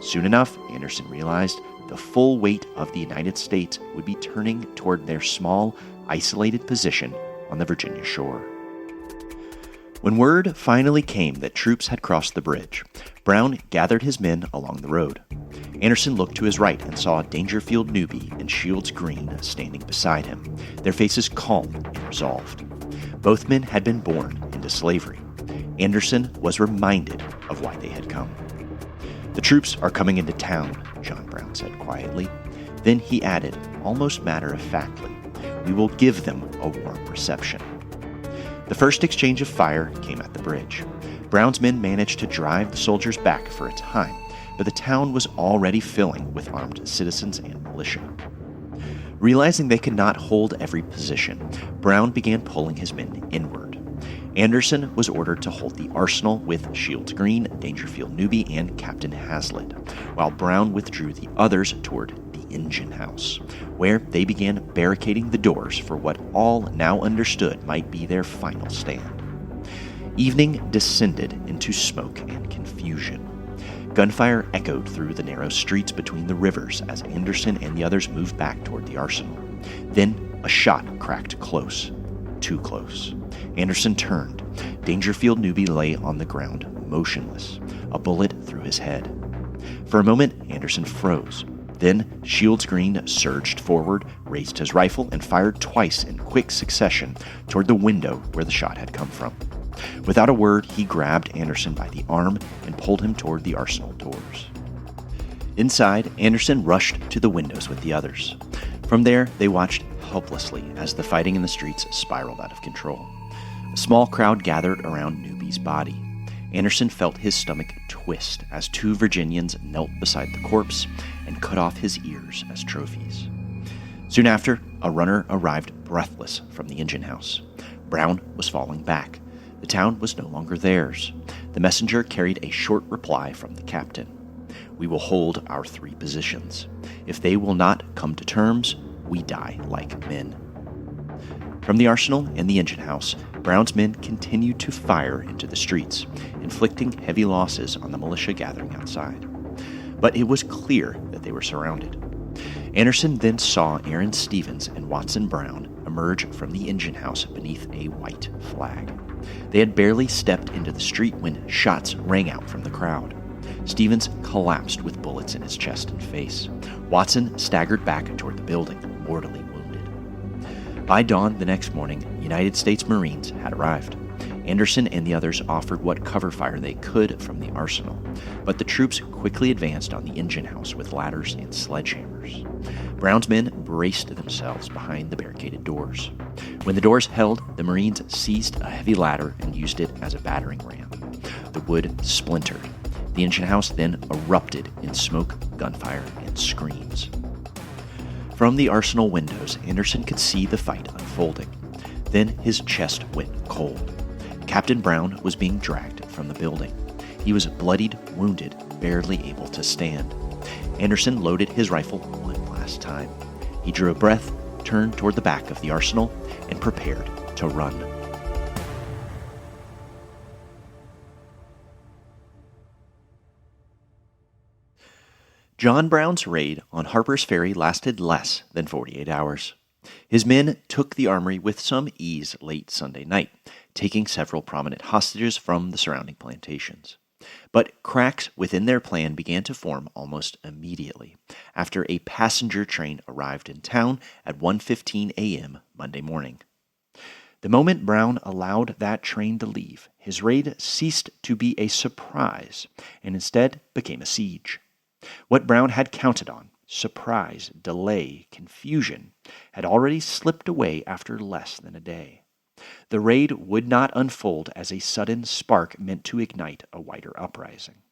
Soon enough, Anderson realized, the full weight of the United States would be turning toward their small, isolated position on the Virginia shore. When word finally came that troops had crossed the bridge, Brown gathered his men along the road. Anderson looked to his right and saw Dangerfield Newby and Shields Green standing beside him, their faces calm and resolved. Both men had been born into slavery. Anderson was reminded of why they had come. "The troops are coming into town," John Brown said quietly. Then he added, almost matter-of-factly, "We will give them a warm reception." The first exchange of fire came at the bridge. Brown's men managed to drive the soldiers back for a time, but the town was already filling with armed citizens and militia. Realizing they could not hold every position, Brown began pulling his men inward. Anderson was ordered to hold the arsenal with Shields Green, Dangerfield Newby, and Captain Hazlitt, while Brown withdrew the others toward the engine house, where they began barricading the doors for what all now understood might be their final stand. Evening descended into smoke and confusion. Gunfire echoed through the narrow streets between the rivers as Anderson and the others moved back toward the arsenal. Then a shot cracked close, too close. Anderson turned. Dangerfield Newby lay on the ground, motionless, a bullet through his head. For a moment, Anderson froze. Then Shields Green surged forward, raised his rifle, and fired twice in quick succession toward the window where the shot had come from. Without a word, he grabbed Anderson by the arm and pulled him toward the arsenal doors. Inside, Anderson rushed to the windows with the others. From there, they watched helplessly as the fighting in the streets spiraled out of control. A small crowd gathered around Newby's body. Anderson felt his stomach twist as 2 Virginians knelt beside the corpse and cut off his ears as trophies. Soon after, a runner arrived breathless from the engine house. Brown was falling back. The town was no longer theirs. The messenger carried a short reply from the captain. "We will hold our 3 positions. If they will not come to terms, we die like men." From the arsenal and the engine house, Brown's men continued to fire into the streets, inflicting heavy losses on the militia gathering outside. But it was clear that they were surrounded. Anderson then saw Aaron Stevens and Watson Brown emerge from the engine house beneath a white flag. They had barely stepped into the street when shots rang out from the crowd. Stevens collapsed with bullets in his chest and face. Watson staggered back toward the building, mortally wounded. By dawn the next morning, United States Marines had arrived. Anderson and the others offered what cover fire they could from the arsenal, but the troops quickly advanced on the engine house with ladders and sledgehammers. Brown's men braced themselves behind the barricaded doors. When the doors held, the Marines seized a heavy ladder and used it as a battering ram. The wood splintered. The engine house then erupted in smoke, gunfire, and screams. From the arsenal windows, Anderson could see the fight unfolding. Then his chest went cold. Captain Brown was being dragged from the building. He was bloodied, wounded, barely able to stand. Anderson loaded his rifle one last time. He drew a breath, turned toward the back of the arsenal, and prepared to run. John Brown's raid on Harpers Ferry lasted less than 48 hours. His men took the armory with some ease late Sunday night, taking several prominent hostages from the surrounding plantations. But cracks within their plan began to form almost immediately, after a passenger train arrived in town at 1:15 a.m. Monday morning. The moment Brown allowed that train to leave, his raid ceased to be a surprise and instead became a siege. What Brown had counted on, surprise, delay, confusion, had already slipped away after less than a day. The raid would not unfold as a sudden spark meant to ignite a wider uprising.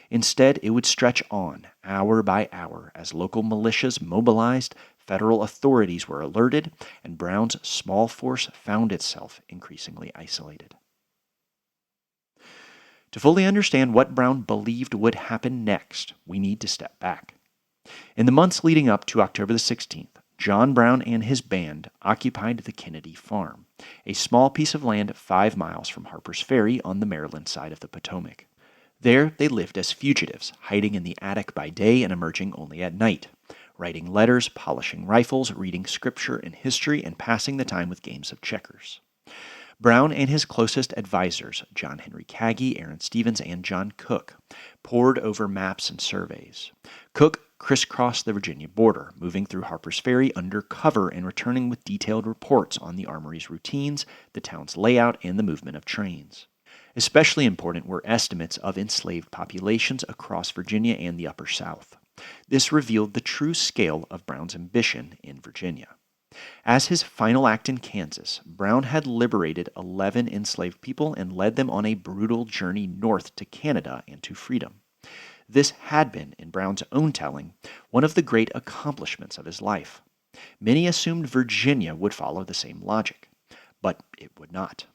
Instead, it would stretch on, hour by hour, as local militias mobilized, federal authorities were alerted, and Brown's small force found itself increasingly isolated. To fully understand what Brown believed would happen next, we need to step back. In the months leading up to October the 16th, John Brown and his band occupied the Kennedy Farm, a small piece of land 5 miles from Harpers Ferry on the Maryland side of the Potomac. There they lived as fugitives, hiding in the attic by day and emerging only at night, writing letters, polishing rifles, reading scripture and history, and passing the time with games of checkers. Brown and his closest advisors, John Henry Kagi, Aaron Stevens, and John Cook, pored over maps and surveys. Cook crisscrossed the Virginia border, moving through Harpers Ferry under cover and returning with detailed reports on the armory's routines, the town's layout, and the movement of trains. Especially important were estimates of enslaved populations across Virginia and the Upper South. This revealed the true scale of Brown's ambition in Virginia. As his final act in Kansas, Brown had liberated 11 enslaved people and led them on a brutal journey north to Canada and to freedom. This had been, in Brown's own telling, one of the great accomplishments of his life. Many assumed Virginia would follow the same logic, but it would not.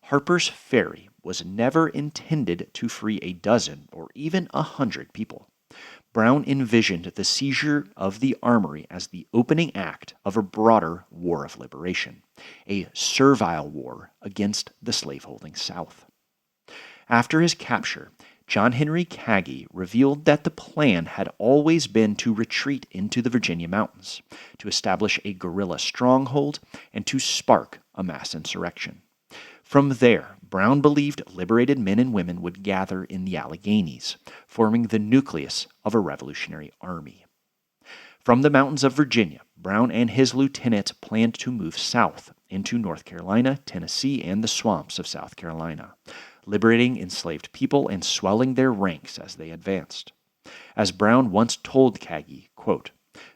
Harpers Ferry was never intended to free a dozen or even 100 people. Brown envisioned the seizure of the armory as the opening act of a broader war of liberation, a servile war against the slaveholding South. After his capture, John Henry Kagi revealed that the plan had always been to retreat into the Virginia mountains, to establish a guerrilla stronghold, and to spark a mass insurrection. From there, Brown believed liberated men and women would gather in the Alleghenies, forming the nucleus of a revolutionary army. From the mountains of Virginia, Brown and his lieutenants planned to move south into North Carolina, Tennessee, and the swamps of South Carolina, liberating enslaved people and swelling their ranks as they advanced. As Brown once told Kagi, quote,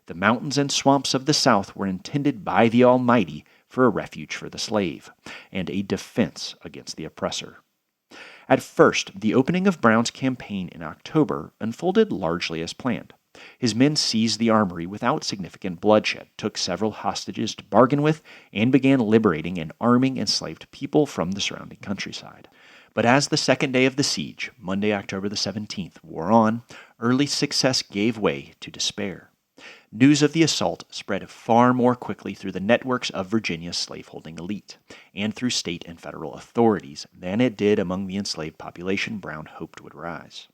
"The mountains and swamps of the South were intended by the Almighty for a refuge for the slave, and a defense against the oppressor." At first, the opening of Brown's campaign in October unfolded largely as planned. His men seized the armory without significant bloodshed, took several hostages to bargain with, and began liberating and arming enslaved people from the surrounding countryside. But as the second day of the siege, Monday, October the 17th, wore on, early success gave way to despair. News of the assault spread far more quickly through the networks of Virginia's slaveholding elite and through state and federal authorities than it did among the enslaved population Brown hoped would rise.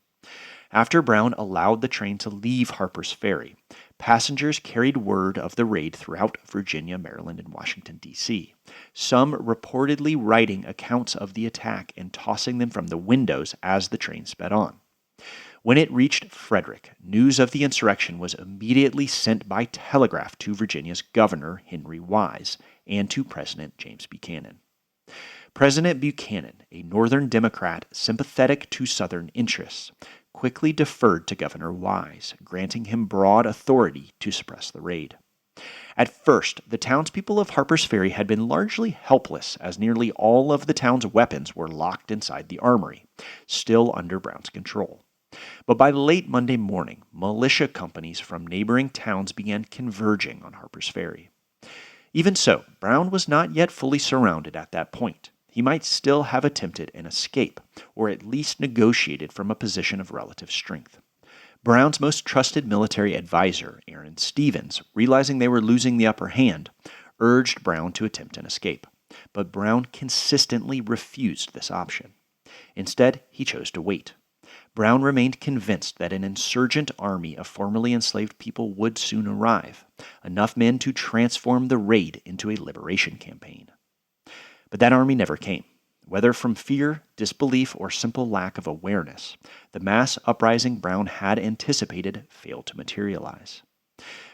After Brown allowed the train to leave Harpers Ferry, passengers carried word of the raid throughout Virginia, Maryland, and Washington, D.C., some reportedly writing accounts of the attack and tossing them from the windows as the train sped on. When it reached Frederick, news of the insurrection was immediately sent by telegraph to Virginia's governor, Henry Wise, and to President James Buchanan. President Buchanan, a Northern Democrat sympathetic to Southern interests, quickly deferred to Governor Wise, granting him broad authority to suppress the raid. At first, the townspeople of Harpers Ferry had been largely helpless as nearly all of the town's weapons were locked inside the armory, still under Brown's control. But by late Monday morning, militia companies from neighboring towns began converging on Harpers Ferry. Even so, Brown was not yet fully surrounded at that point. He might still have attempted an escape, or at least negotiated from a position of relative strength. Brown's most trusted military advisor, Aaron Stevens, realizing they were losing the upper hand, urged Brown to attempt an escape. But Brown consistently refused this option. Instead, he chose to wait. Brown remained convinced that an insurgent army of formerly enslaved people would soon arrive, enough men to transform the raid into a liberation campaign. But that army never came. Whether from fear, disbelief, or simple lack of awareness, the mass uprising Brown had anticipated failed to materialize.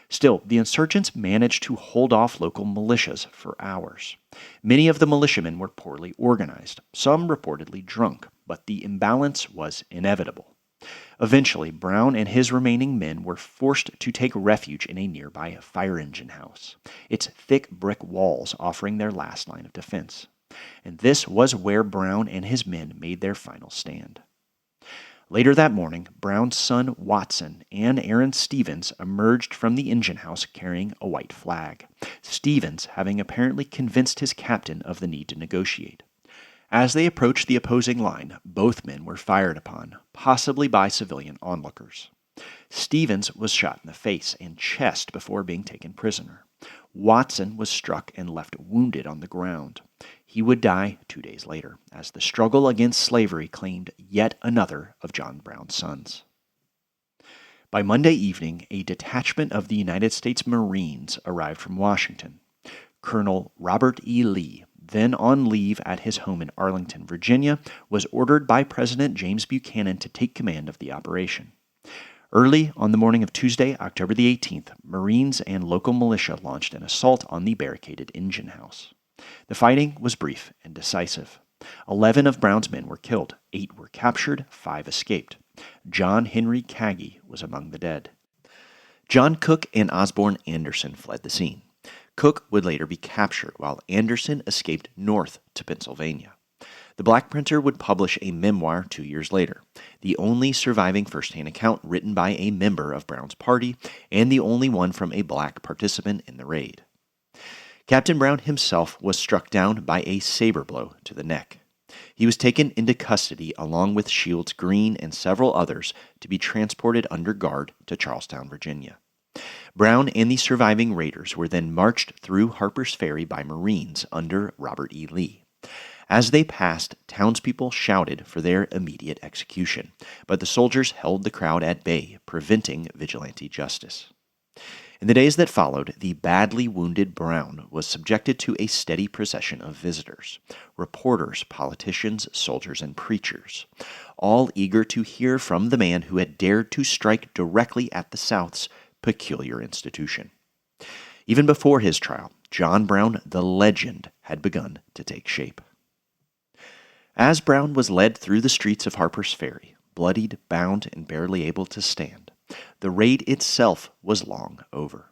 Still, the insurgents managed to hold off local militias for hours. Many of the militiamen were poorly organized, some reportedly drunk, but the imbalance was inevitable. Eventually, Brown and his remaining men were forced to take refuge in a nearby fire engine house, its thick brick walls offering their last line of defense. And this was where Brown and his men made their final stand. Later that morning, Brown's son Watson and Aaron Stevens emerged from the engine house carrying a white flag, Stevens having apparently convinced his captain of the need to negotiate. As they approached the opposing line, both men were fired upon, possibly by civilian onlookers. Stevens was shot in the face and chest before being taken prisoner. Watson was struck and left wounded on the ground. He would die 2 days later, as the struggle against slavery claimed yet another of John Brown's sons. By Monday evening, a detachment of the United States Marines arrived from Washington. Colonel Robert E. Lee, then on leave at his home in Arlington, Virginia, was ordered by President James Buchanan to take command of the operation. Early on the morning of Tuesday, October the 18th, Marines and local militia launched an assault on the barricaded engine house. The fighting was brief and decisive. 11 of Brown's men were killed, 8 were captured, 5 escaped. John Henry Kagi was among the dead. John Cook and Osborne Anderson fled the scene. Cook would later be captured, while Anderson escaped north to Pennsylvania. The Black Printer would publish a memoir 2 years later, the only surviving first-hand account written by a member of Brown's party, and the only one from a black participant in the raid. Captain Brown himself was struck down by a saber blow to the neck. He was taken into custody along with Shields Green and several others to be transported under guard to Charlestown, Virginia. Brown and the surviving raiders were then marched through Harpers Ferry by Marines under Robert E. Lee. As they passed, townspeople shouted for their immediate execution, but the soldiers held the crowd at bay, preventing vigilante justice. In the days that followed, the badly wounded Brown was subjected to a steady procession of visitors, reporters, politicians, soldiers, and preachers, all eager to hear from the man who had dared to strike directly at the South's peculiar institution. Even before his trial, John Brown, the legend, had begun to take shape. As Brown was led through the streets of Harpers Ferry, bloodied, bound, and barely able to stand, the raid itself was long over.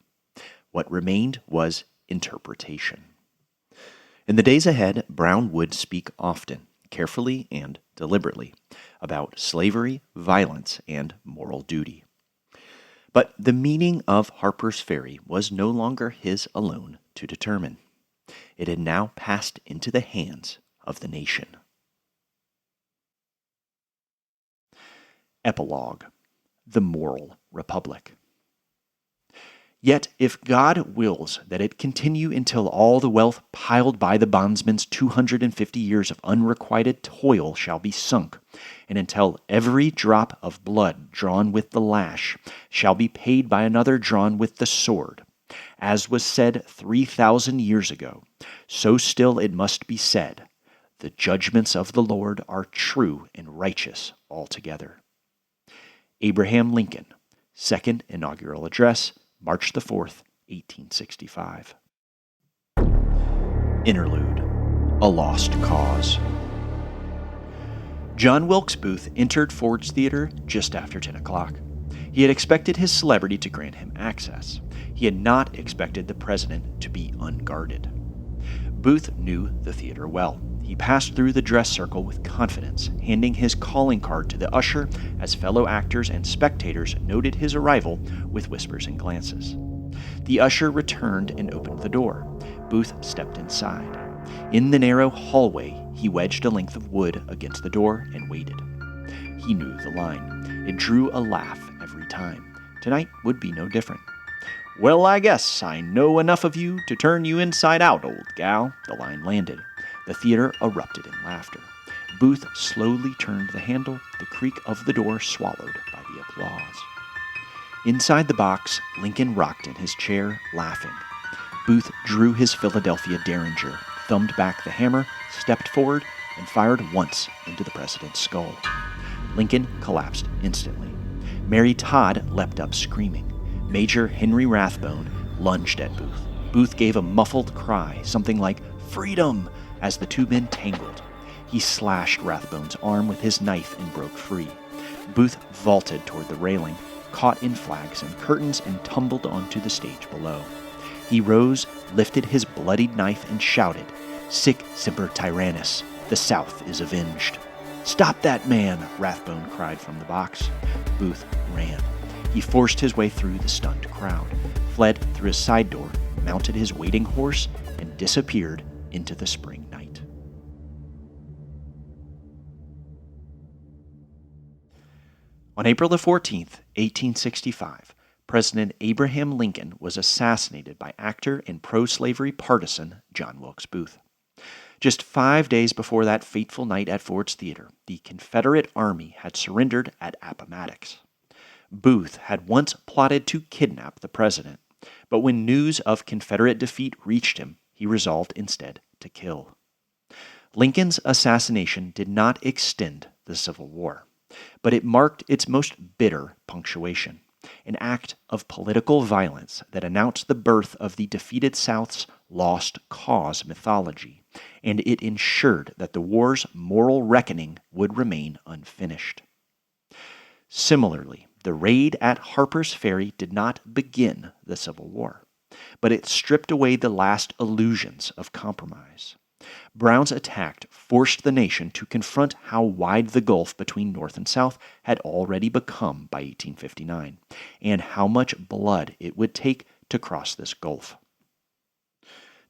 What remained was interpretation. In the days ahead, Brown would speak often, carefully and deliberately about slavery, violence, and moral duty. But the meaning of Harper's Ferry was no longer his alone to determine. It had now passed into the hands of the nation. Epilogue: The Moral Republic. Yet if God wills that it continue until all the wealth piled by the bondsman's 250 years of unrequited toil shall be sunk, and until every drop of blood drawn with the lash shall be paid by another drawn with the sword, as was said 3,000 years ago, so still it must be said, the judgments of the Lord are true and righteous altogether. Abraham Lincoln, Second Inaugural Address, March the 4th, 1865. Interlude: A Lost Cause. John Wilkes Booth entered Ford's Theater just after 10 o'clock. He had expected his celebrity to grant him access. He had not expected the president to be unguarded. Booth knew the theater well. He passed through the dress circle with confidence, handing his calling card to the usher as fellow actors and spectators noted his arrival with whispers and glances. The usher returned and opened the door. Booth stepped inside. In the narrow hallway, he wedged a length of wood against the door and waited. He knew the line. It drew a laugh every time. Tonight would be no different. "Well, I guess I know enough of you to turn you inside out, old gal," the line landed. The theater erupted in laughter. Booth slowly turned the handle, the creak of the door swallowed by the applause. Inside the box, Lincoln rocked in his chair, laughing. Booth drew his Philadelphia Derringer, thumbed back the hammer, stepped forward, and fired once into the president's skull. Lincoln collapsed instantly. Mary Todd leapt up screaming. Major Henry Rathbone lunged at Booth. Booth gave a muffled cry, something like "Freedom!" as the two men tangled. He slashed Rathbone's arm with his knife and broke free. Booth vaulted toward the railing, caught in flags and curtains, and tumbled onto the stage below. He rose, lifted his bloodied knife, and shouted, "Sic semper tyrannis! The South is avenged!" "Stop that man!" Rathbone cried from the box. Booth ran. He forced his way through the stunned crowd, fled through a side door, mounted his waiting horse, and disappeared into the spring night. On April the 14th, 1865, President Abraham Lincoln was assassinated by actor and pro-slavery partisan John Wilkes Booth. Just 5 days before that fateful night at Ford's Theater, the Confederate Army had surrendered at Appomattox. Booth had once plotted to kidnap the president, but when news of Confederate defeat reached him, he resolved instead to kill. Lincoln's assassination did not extend the Civil War, but it marked its most bitter punctuation, an act of political violence that announced the birth of the defeated South's lost cause mythology, and it ensured that the war's moral reckoning would remain unfinished. Similarly, the raid at Harpers Ferry did not begin the Civil War, but it stripped away the last illusions of compromise. Brown's attack forced the nation to confront how wide the gulf between North and South had already become by 1859, and how much blood it would take to cross this gulf.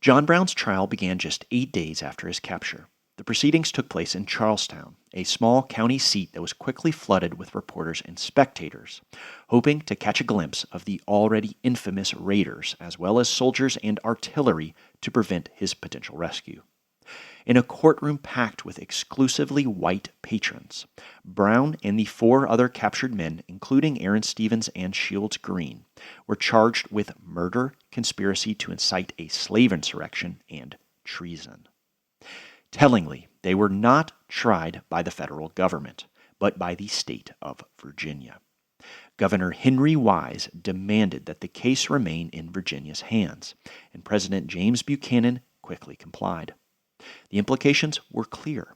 John Brown's trial began just 8 days after his capture. The proceedings took place in Charlestown, a small county seat that was quickly flooded with reporters and spectators, hoping to catch a glimpse of the already infamous raiders, as well as soldiers and artillery to prevent his potential rescue. In a courtroom packed with exclusively white patrons, Brown and the 4 other captured men, including Aaron Stevens and Shields Green, were charged with murder, conspiracy to incite a slave insurrection, and treason. Tellingly, they were not tried by the federal government, but by the state of Virginia. Governor Henry Wise demanded that the case remain in Virginia's hands, and President James Buchanan quickly complied. The implications were clear.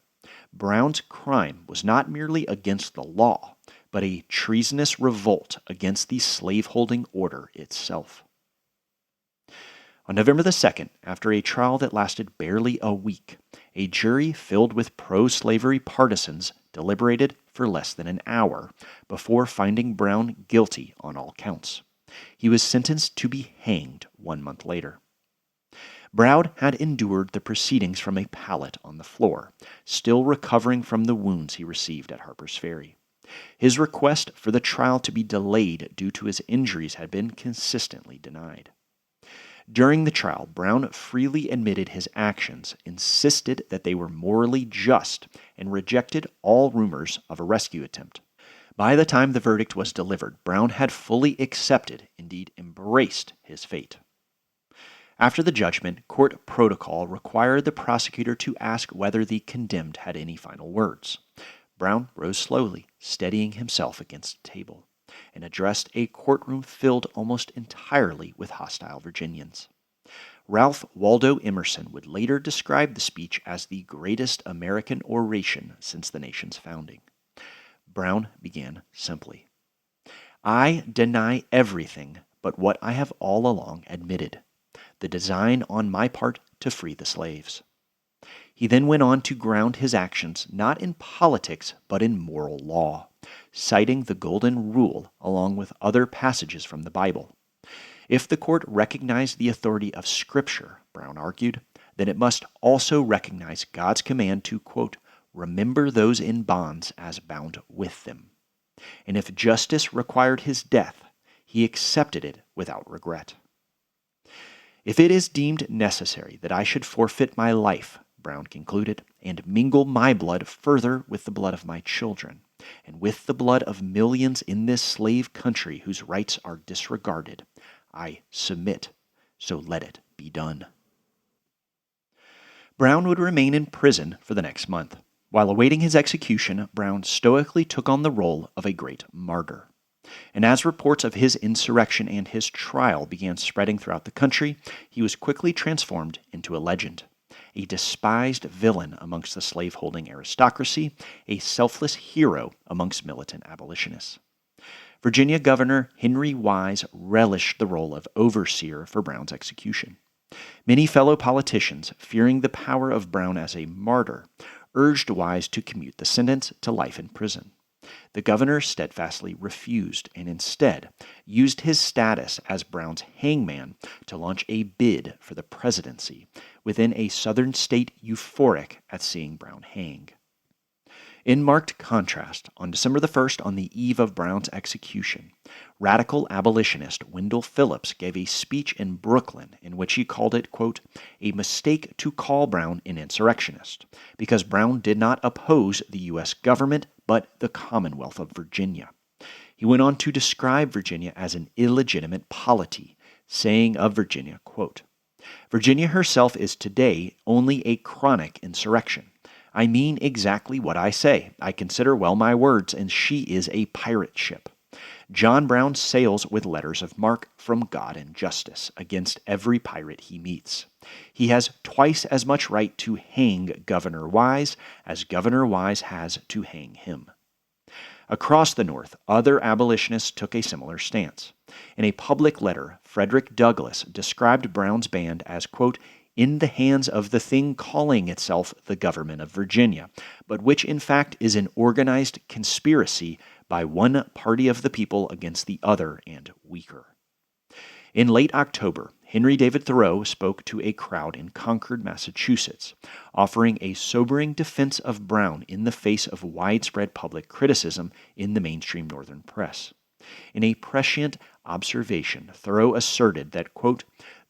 Brown's crime was not merely against the law, but a treasonous revolt against the slaveholding order itself. On November the 2nd, after a trial that lasted barely a week, a jury filled with pro-slavery partisans deliberated for less than an hour before finding Brown guilty on all counts. He was sentenced to be hanged 1 month later. Brown had endured the proceedings from a pallet on the floor, still recovering from the wounds he received at Harpers Ferry. His request for the trial to be delayed due to his injuries had been consistently denied. During the trial, Brown freely admitted his actions, insisted that they were morally just, and rejected all rumors of a rescue attempt. By the time the verdict was delivered, Brown had fully accepted, indeed embraced, his fate. After the judgment, court protocol required the prosecutor to ask whether the condemned had any final words. Brown rose slowly, steadying himself against a table, and addressed a courtroom filled almost entirely with hostile Virginians. Ralph Waldo Emerson would later describe the speech as the greatest American oration since the nation's founding. Brown began simply, "I deny everything but what I have all along admitted, the design on my part to free the slaves." He then went on to ground his actions not in politics but in moral law, citing the Golden Rule along with other passages from the Bible. If the court recognized the authority of Scripture, Brown argued, then it must also recognize God's command to, quote, "remember those in bonds as bound with them." And if justice required his death, he accepted it without regret. "If it is deemed necessary that I should forfeit my life," Brown concluded, "and mingle my blood further with the blood of my children, and with the blood of millions in this slave country whose rights are disregarded, I submit, so let it be done." Brown would remain in prison for the next month. While awaiting his execution, Brown stoically took on the role of a great martyr. And as reports of his insurrection and his trial began spreading throughout the country, he was quickly transformed into a legend. A despised villain amongst the slaveholding aristocracy, a selfless hero amongst militant abolitionists. Virginia Governor Henry Wise relished the role of overseer for Brown's execution. Many fellow politicians, fearing the power of Brown as a martyr, urged Wise to commute the sentence to life in prison. The governor steadfastly refused and instead used his status as Brown's hangman to launch a bid for the presidency, within a southern state euphoric at seeing Brown hang. In marked contrast, on December the 1st, on the eve of Brown's execution, radical abolitionist Wendell Phillips gave a speech in Brooklyn in which he called it, quote, "a mistake to call Brown an insurrectionist, because Brown did not oppose the U.S. government but the Commonwealth of Virginia." He went on to describe Virginia as an illegitimate polity, saying of Virginia, quote, "Virginia herself is today only a chronic insurrection. I mean exactly what I say. I consider well my words, and she is a pirate ship. John Brown sails with letters of marque from God and justice against every pirate he meets. He has twice as much right to hang Governor Wise as Governor Wise has to hang him." Across the North, other abolitionists took a similar stance. In a public letter, Frederick Douglass described Brown's band as, quote, "in the hands of the thing calling itself the government of Virginia, but which in fact is an organized conspiracy by one party of the people against the other and weaker." In late October, Henry David Thoreau spoke to a crowd in Concord, Massachusetts, offering a sobering defense of Brown in the face of widespread public criticism in the mainstream Northern press. In a prescient observation, Thoreau asserted that, quote,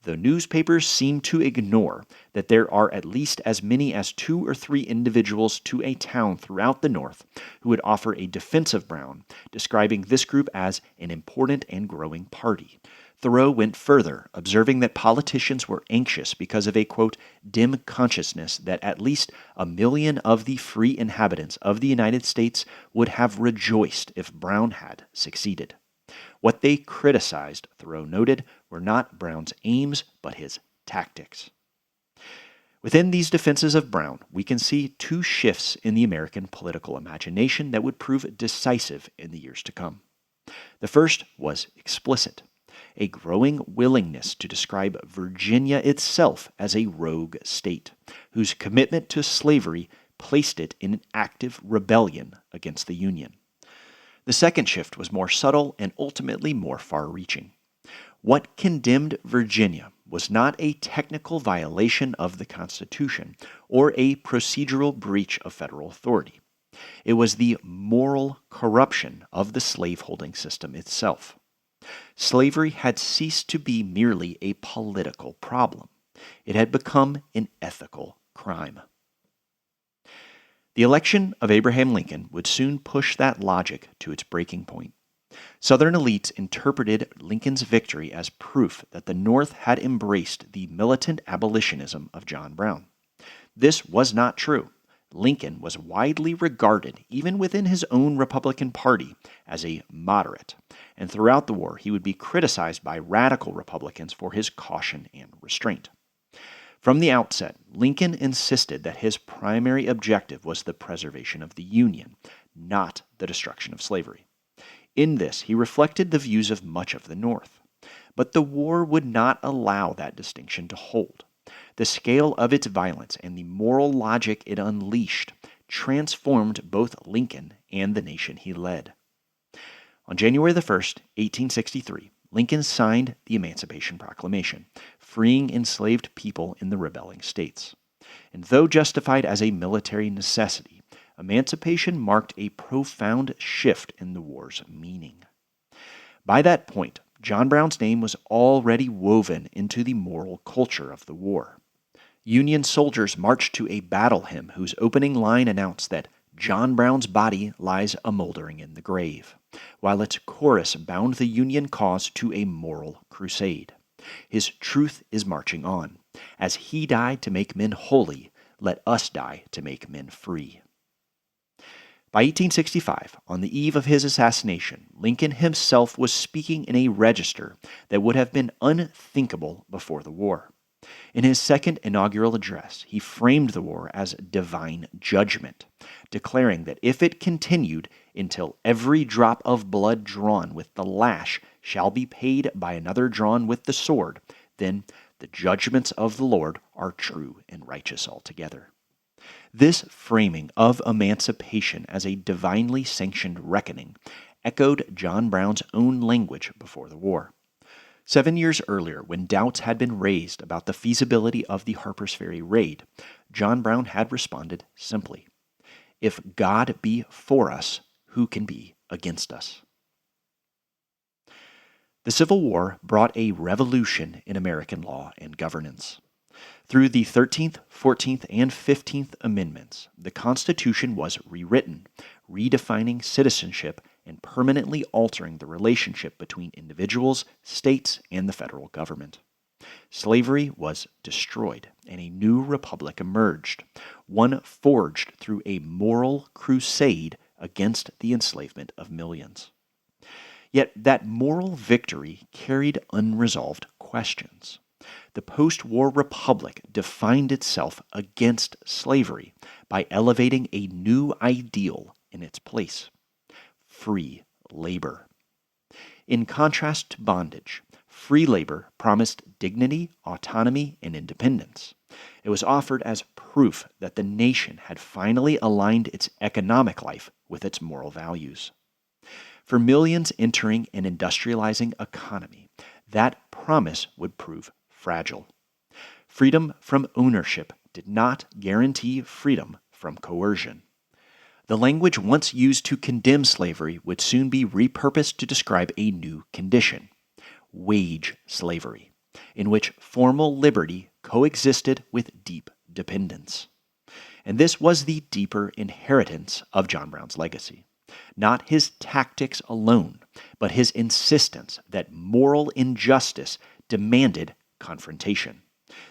"the newspapers seem to ignore that there are at least as many as 2 or 3 individuals to a town throughout the North who would offer a defense of Brown, describing this group as an important and growing party." Thoreau went further, observing that politicians were anxious because of a, quote, "dim consciousness that at least 1 million of the free inhabitants of the United States would have rejoiced if Brown had succeeded." What they criticized, Thoreau noted, were not Brown's aims, but his tactics. Within these defenses of Brown, we can see 2 shifts in the American political imagination that would prove decisive in the years to come. The first was explicit. a growing willingness to describe Virginia itself as a rogue state, whose commitment to slavery placed it in an active rebellion against the Union. The second shift was more subtle and ultimately more far-reaching. What condemned Virginia was not a technical violation of the Constitution or a procedural breach of federal authority. It was the moral corruption of the slaveholding system itself. Slavery had ceased to be merely a political problem. It had become an ethical crime. The election of Abraham Lincoln would soon push that logic to its breaking point. Southern elites interpreted Lincoln's victory as proof that the North had embraced the militant abolitionism of John Brown. This was not true. Lincoln was widely regarded, even within his own Republican Party, as a moderate, and throughout the war he would be criticized by radical Republicans for his caution and restraint. From the outset, Lincoln insisted that his primary objective was the preservation of the Union, not the destruction of slavery. In this, he reflected the views of much of the North. But the war would not allow that distinction to hold. The scale of its violence and the moral logic it unleashed transformed both Lincoln and the nation he led. On January 1st, 1863, Lincoln signed the Emancipation Proclamation, freeing enslaved people in the rebelling states. And though justified as a military necessity, emancipation marked a profound shift in the war's meaning. By that point, John Brown's name was already woven into the moral culture of the war. Union soldiers marched to a battle hymn whose opening line announced that John Brown's body lies a-mouldering in the grave, while its chorus bound the Union cause to a moral crusade. His truth is marching on. As he died to make men holy, let us die to make men free. By 1865, on the eve of his assassination, Lincoln himself was speaking in a register that would have been unthinkable before the war. In his second inaugural address, he framed the war as divine judgment, declaring that if it continued until every drop of blood drawn with the lash shall be paid by another drawn with the sword, then the judgments of the Lord are true and righteous altogether. This framing of emancipation as a divinely sanctioned reckoning echoed John Brown's own language before the war. 7 years earlier, when doubts had been raised about the feasibility of the Harpers Ferry raid, John Brown had responded simply, "If God be for us, who can be against us?" The Civil War brought a revolution in American law and governance. Through the 13th, 14th, and 15th Amendments, the Constitution was rewritten, redefining citizenship and permanently altering the relationship between individuals, states, and the federal government. Slavery was destroyed, and a new republic emerged, one forged through a moral crusade against the enslavement of millions. Yet that moral victory carried unresolved questions. The post-war republic defined itself against slavery by elevating a new ideal in its place: free labor. In contrast to bondage, free labor promised dignity, autonomy, and independence. It was offered as proof that the nation had finally aligned its economic life with its moral values. For millions entering an industrializing economy, that promise would prove fragile. Freedom from ownership did not guarantee freedom from coercion. The language once used to condemn slavery would soon be repurposed to describe a new condition: wage slavery, in which formal liberty coexisted with deep dependence. And this was the deeper inheritance of John Brown's legacy. Not his tactics alone, but his insistence that moral injustice demanded confrontation,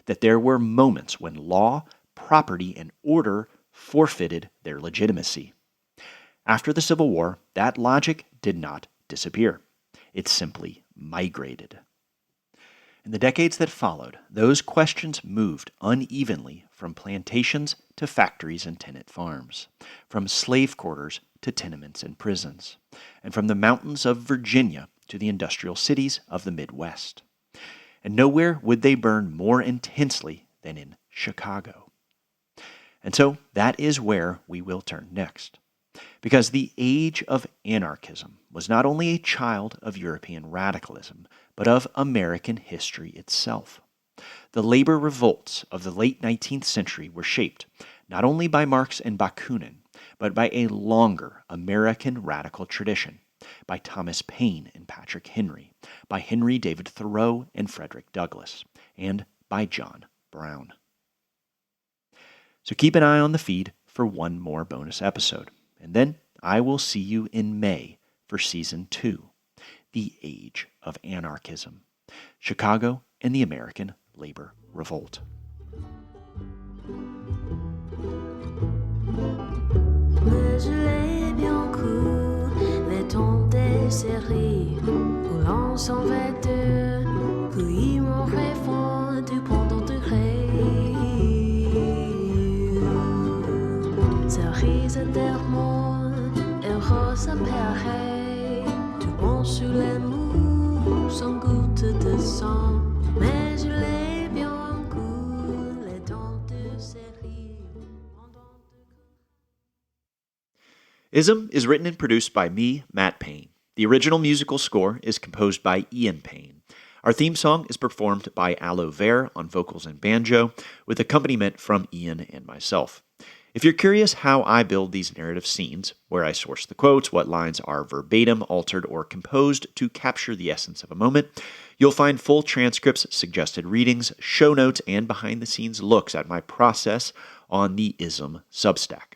that there were moments when law, property, and order forfeited their legitimacy. After the Civil War, that logic did not disappear. It simply migrated. In the decades that followed, those questions moved unevenly from plantations to factories and tenant farms, from slave quarters to tenements and prisons, and from the mountains of Virginia to the industrial cities of the Midwest. And nowhere would they burn more intensely than in Chicago. And so that is where we will turn next. Because the age of anarchism was not only a child of European radicalism, but of American history itself. The labor revolts of the late 19th century were shaped not only by Marx and Bakunin, but by a longer American radical tradition, by Thomas Paine and Patrick Henry, by Henry David Thoreau and Frederick Douglass, and by John Brown. So keep an eye on the feed for one more bonus episode, and then I will see you in May for Season 2, The Age of Anarchism, Chicago and the American Labor Revolt. Mais je l'ai bien cru, les temps des séries où l'on s'en vêtait, puis mon rêve du pendant de rêve. Séries éternellement, heureux appareil, tout bon sur les mous, sans goutte de sang. Mais je l'ai bien cru, les temps de séries. Ism is written and produced by me, Matt Payne. The original musical score is composed by Ian Payne. Our theme song is performed by Aloe Vera on vocals and banjo, with accompaniment from Ian and myself. If you're curious how I build these narrative scenes, where I source the quotes, what lines are verbatim, altered, or composed to capture the essence of a moment, you'll find full transcripts, suggested readings, show notes, and behind-the-scenes looks at my process on the Ism Substack.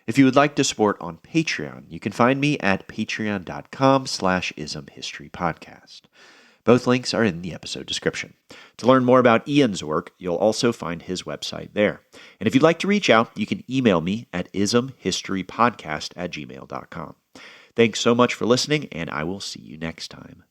If you would like to support on Patreon, you can find me at patreon.com/ismhistorypodcast. Both links are in the episode description. To learn more about Ian's work, you'll also find his website there. And if you'd like to reach out, you can email me at ismhistorypodcast@gmail.com. Thanks so much for listening, and I will see you next time.